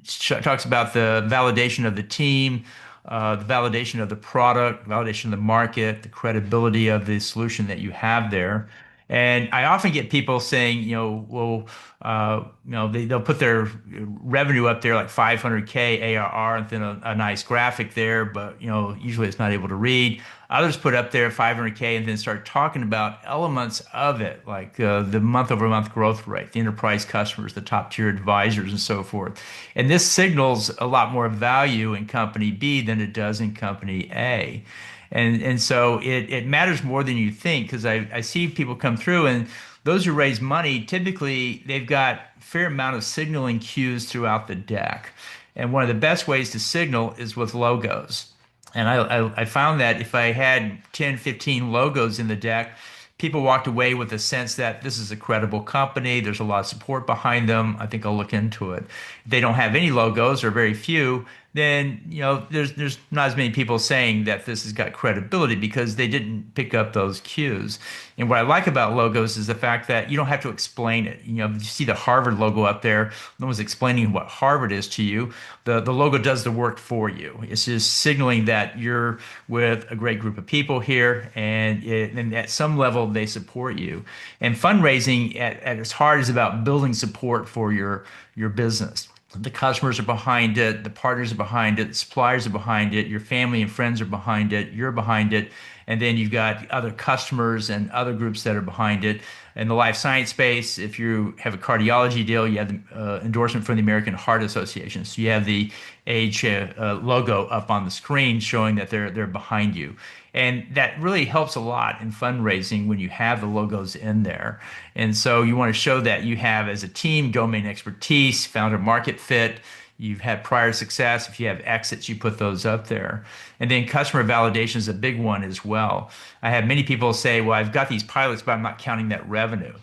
talks about the validation of the team, the validation of the product, validation of the market, the credibility of the solution that you have there. And I often get people saying, well, they'll put their revenue up there like 500K ARR and then a nice graphic there, but, usually it's not able to read. Others put up there 500K and then start talking about elements of it, like the month-over-month growth rate, the enterprise customers, the top-tier advisors, and so forth. And this signals a lot more value in company B than it does in company A. And so it matters more than you think, because I see people come through, and those who raise money, typically they've got a fair amount of signaling cues throughout the deck. And one of the best ways to signal is with logos. And I found that if I had 10, 15 logos in the deck, people walked away with a sense that this is a credible company. There's a lot of support behind them. I think I'll look into it. If they don't have any logos or very few, then there's not as many people saying that this has got credibility because they didn't pick up those cues. And what I like about logos is the fact that you don't have to explain it. You see the Harvard logo up there. No one's explaining what Harvard is to you. The logo does the work for you. It's just signaling that you're with a great group of people here, and at some level they support you. And fundraising at its heart is about building support for your business. The customers are behind it, the partners are behind it, the suppliers are behind it, your family and friends are behind it, you're behind it, and then you've got other customers and other groups that are behind it. In the life science space, if you have a cardiology deal, you have the endorsement from the American Heart Association. So you have the age logo up on the screen showing that they're behind you. And that really helps a lot in fundraising when you have the logos in there. And so you want to show that you have, as a team, domain expertise, founder market fit. You've had prior success. If you have exits, you put those up there. And then customer validation is a big one as well. I have many people say, well, I've got these pilots, but I'm not counting that revenue.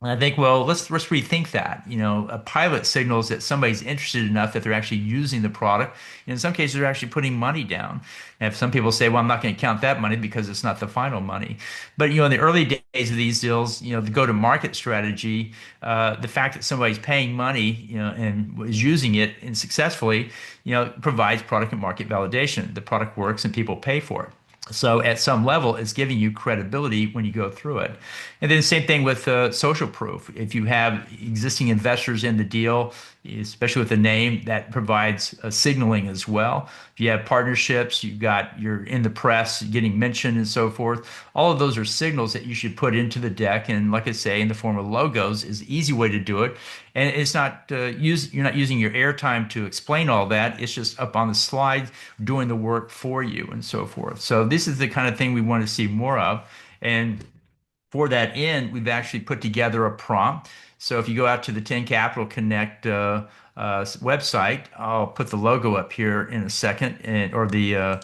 And I think, well, let's rethink that. A pilot signals that somebody's interested enough that they're actually using the product. In some cases, they're actually putting money down. And if some people say, well, I'm not going to count that money because it's not the final money. But, in the early days of these deals, the go-to-market strategy, the fact that somebody's paying money, and is using it and successfully, provides product and market validation. The product works and people pay for it. So at some level, it's giving you credibility when you go through it. And then same thing with social proof. If you have existing investors in the deal, especially with a name, that provides signaling as well. If you have partnerships, you're in the press, getting mentioned and so forth. All of those are signals that you should put into the deck. And like I say, in the form of logos is the easy way to do it. And it's not you're not using your airtime to explain all that. It's just up on the slide doing the work for you and so forth. So this is the kind of thing we want to see more of. And for that end, we've actually put together a prompt. So if you go out to the 10 Capital Connect website, I'll put the logo up here in a second, or the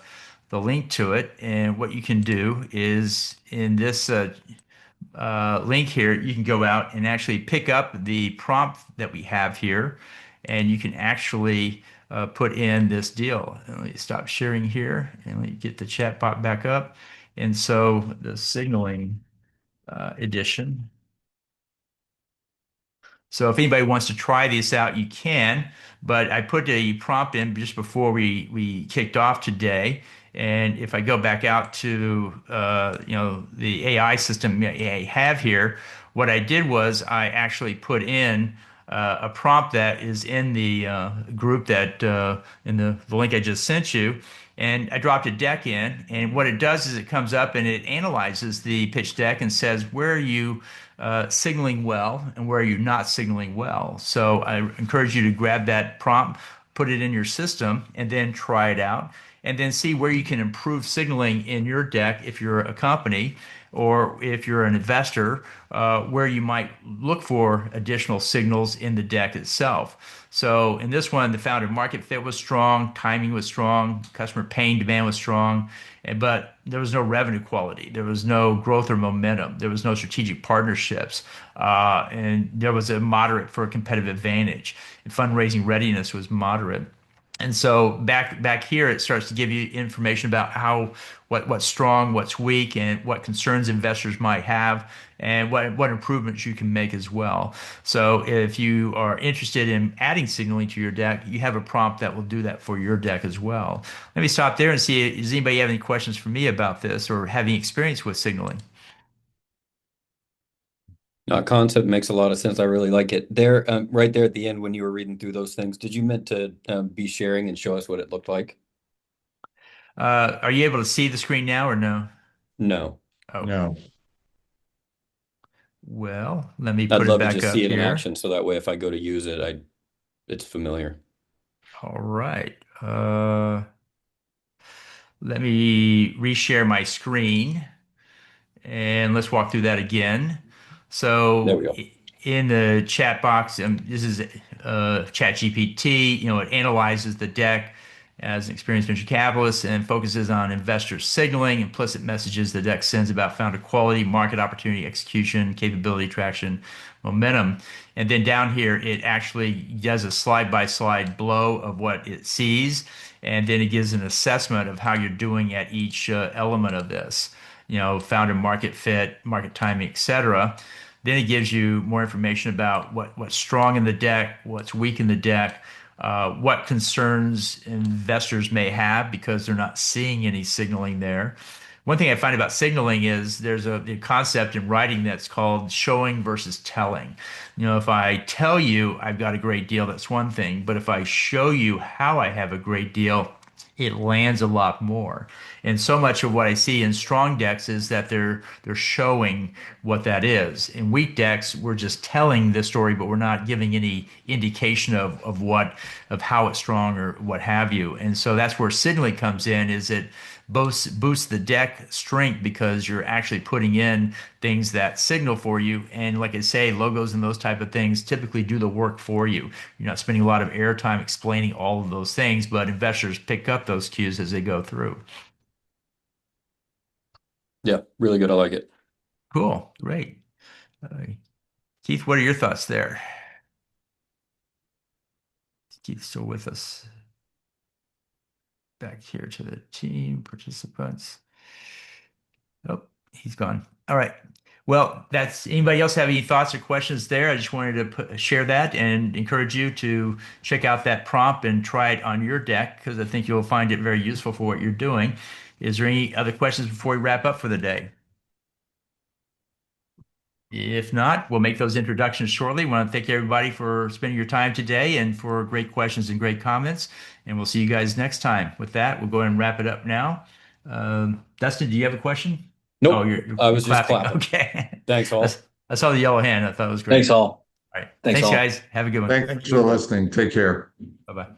link to it. And what you can do is in this link here, you can go out and actually pick up the prompt that we have here, and you can actually put in this deal. And let me stop sharing here and let me get the chat bot back up. And so the signaling edition. So if anybody wants to try this out, you can. But I put a prompt in just before we kicked off today. And if I go back out to the AI system I have here, what I did was I actually put in a prompt that is in the group that in the link I just sent you, and I dropped a deck in. And what it does is it comes up and it analyzes the pitch deck and says, where are you signaling well and where are you not signaling well? So I encourage you to grab that prompt, put it in your system, and then try it out. And then see where you can improve signaling in your deck if you're a company or if you're an investor, where you might look for additional signals in the deck itself. So in this one, the founder market fit was strong, timing was strong, customer pain demand was strong, but there was no revenue quality. There was no growth or momentum. There was no strategic partnerships. And there was a moderate for a competitive advantage. And fundraising readiness was moderate. And so back here, it starts to give you information about what's strong, what's weak, and what concerns investors might have, and what improvements you can make as well. So if you are interested in adding signaling to your deck, you have a prompt that will do that for your deck as well. Let me stop there and see, does anybody have any questions for me about this or having experience with signaling? No, concept makes a lot of sense. I really like it. There, right there at the end when you were reading through those things, did you meant to be sharing and show us what it looked like? Are you able to see the screen now or no? No. Oh, No. well, let me I'd put it love to back just up see it in here. action so that way if I go to use it, it's familiar. All right. Let me reshare my screen and let's walk through that again. There So we go. in the chat box, this is Chat GPT. It analyzes the deck as an experienced venture capitalist and focuses on investor signaling, implicit messages the deck sends about founder quality, market opportunity, execution, capability, traction, momentum. And then down here, it actually does a slide-by-slide blow of what it sees, and then it gives an assessment of how you're doing at each element of this. Founder market fit, market timing, etc. Then it gives you more information about what's strong in the deck, what's weak in the deck, what concerns investors may have because they're not seeing any signaling there. One thing I find about signaling is there's a concept in writing that's called showing versus telling. If I tell you I've got a great deal, that's one thing, but if I show you how I have a great deal, it lands a lot more. And so much of what I see in strong decks is that they're showing what that is. In weak decks, we're just telling the story, but we're not giving any indication of how it's strong or what have you. And so that's where signaling comes in, is it boosts the deck strength because you're actually putting in things that signal for you. And like I say, logos and those type of things typically do the work for you. You're not spending a lot of airtime explaining all of those things, but investors pick up those cues as they go through. Yeah, really good. I like it. Cool. Great. Keith, what are your thoughts there? Keith's still with us. Back here to the team participants. Oh, he's gone. All right. Well, anybody else have any thoughts or questions there? I just wanted to share that and encourage you to check out that prompt and try it on your deck because I think you'll find it very useful for what you're doing. Is there any other questions before we wrap up for the day? If not, we'll make those introductions shortly. We want to thank everybody for spending your time today and for great questions and great comments. And we'll see you guys next time. With that, we'll go ahead and wrap it up now. Dustin, do you have a question? Nope. Oh, I was just clapping. clapping. Okay. Thanks, all. I saw the yellow hand. I thought it was great. Thanks, all. All right. Thanks, Thanks, all. guys. Have a good one. Thanks for listening. Take care. Bye-bye.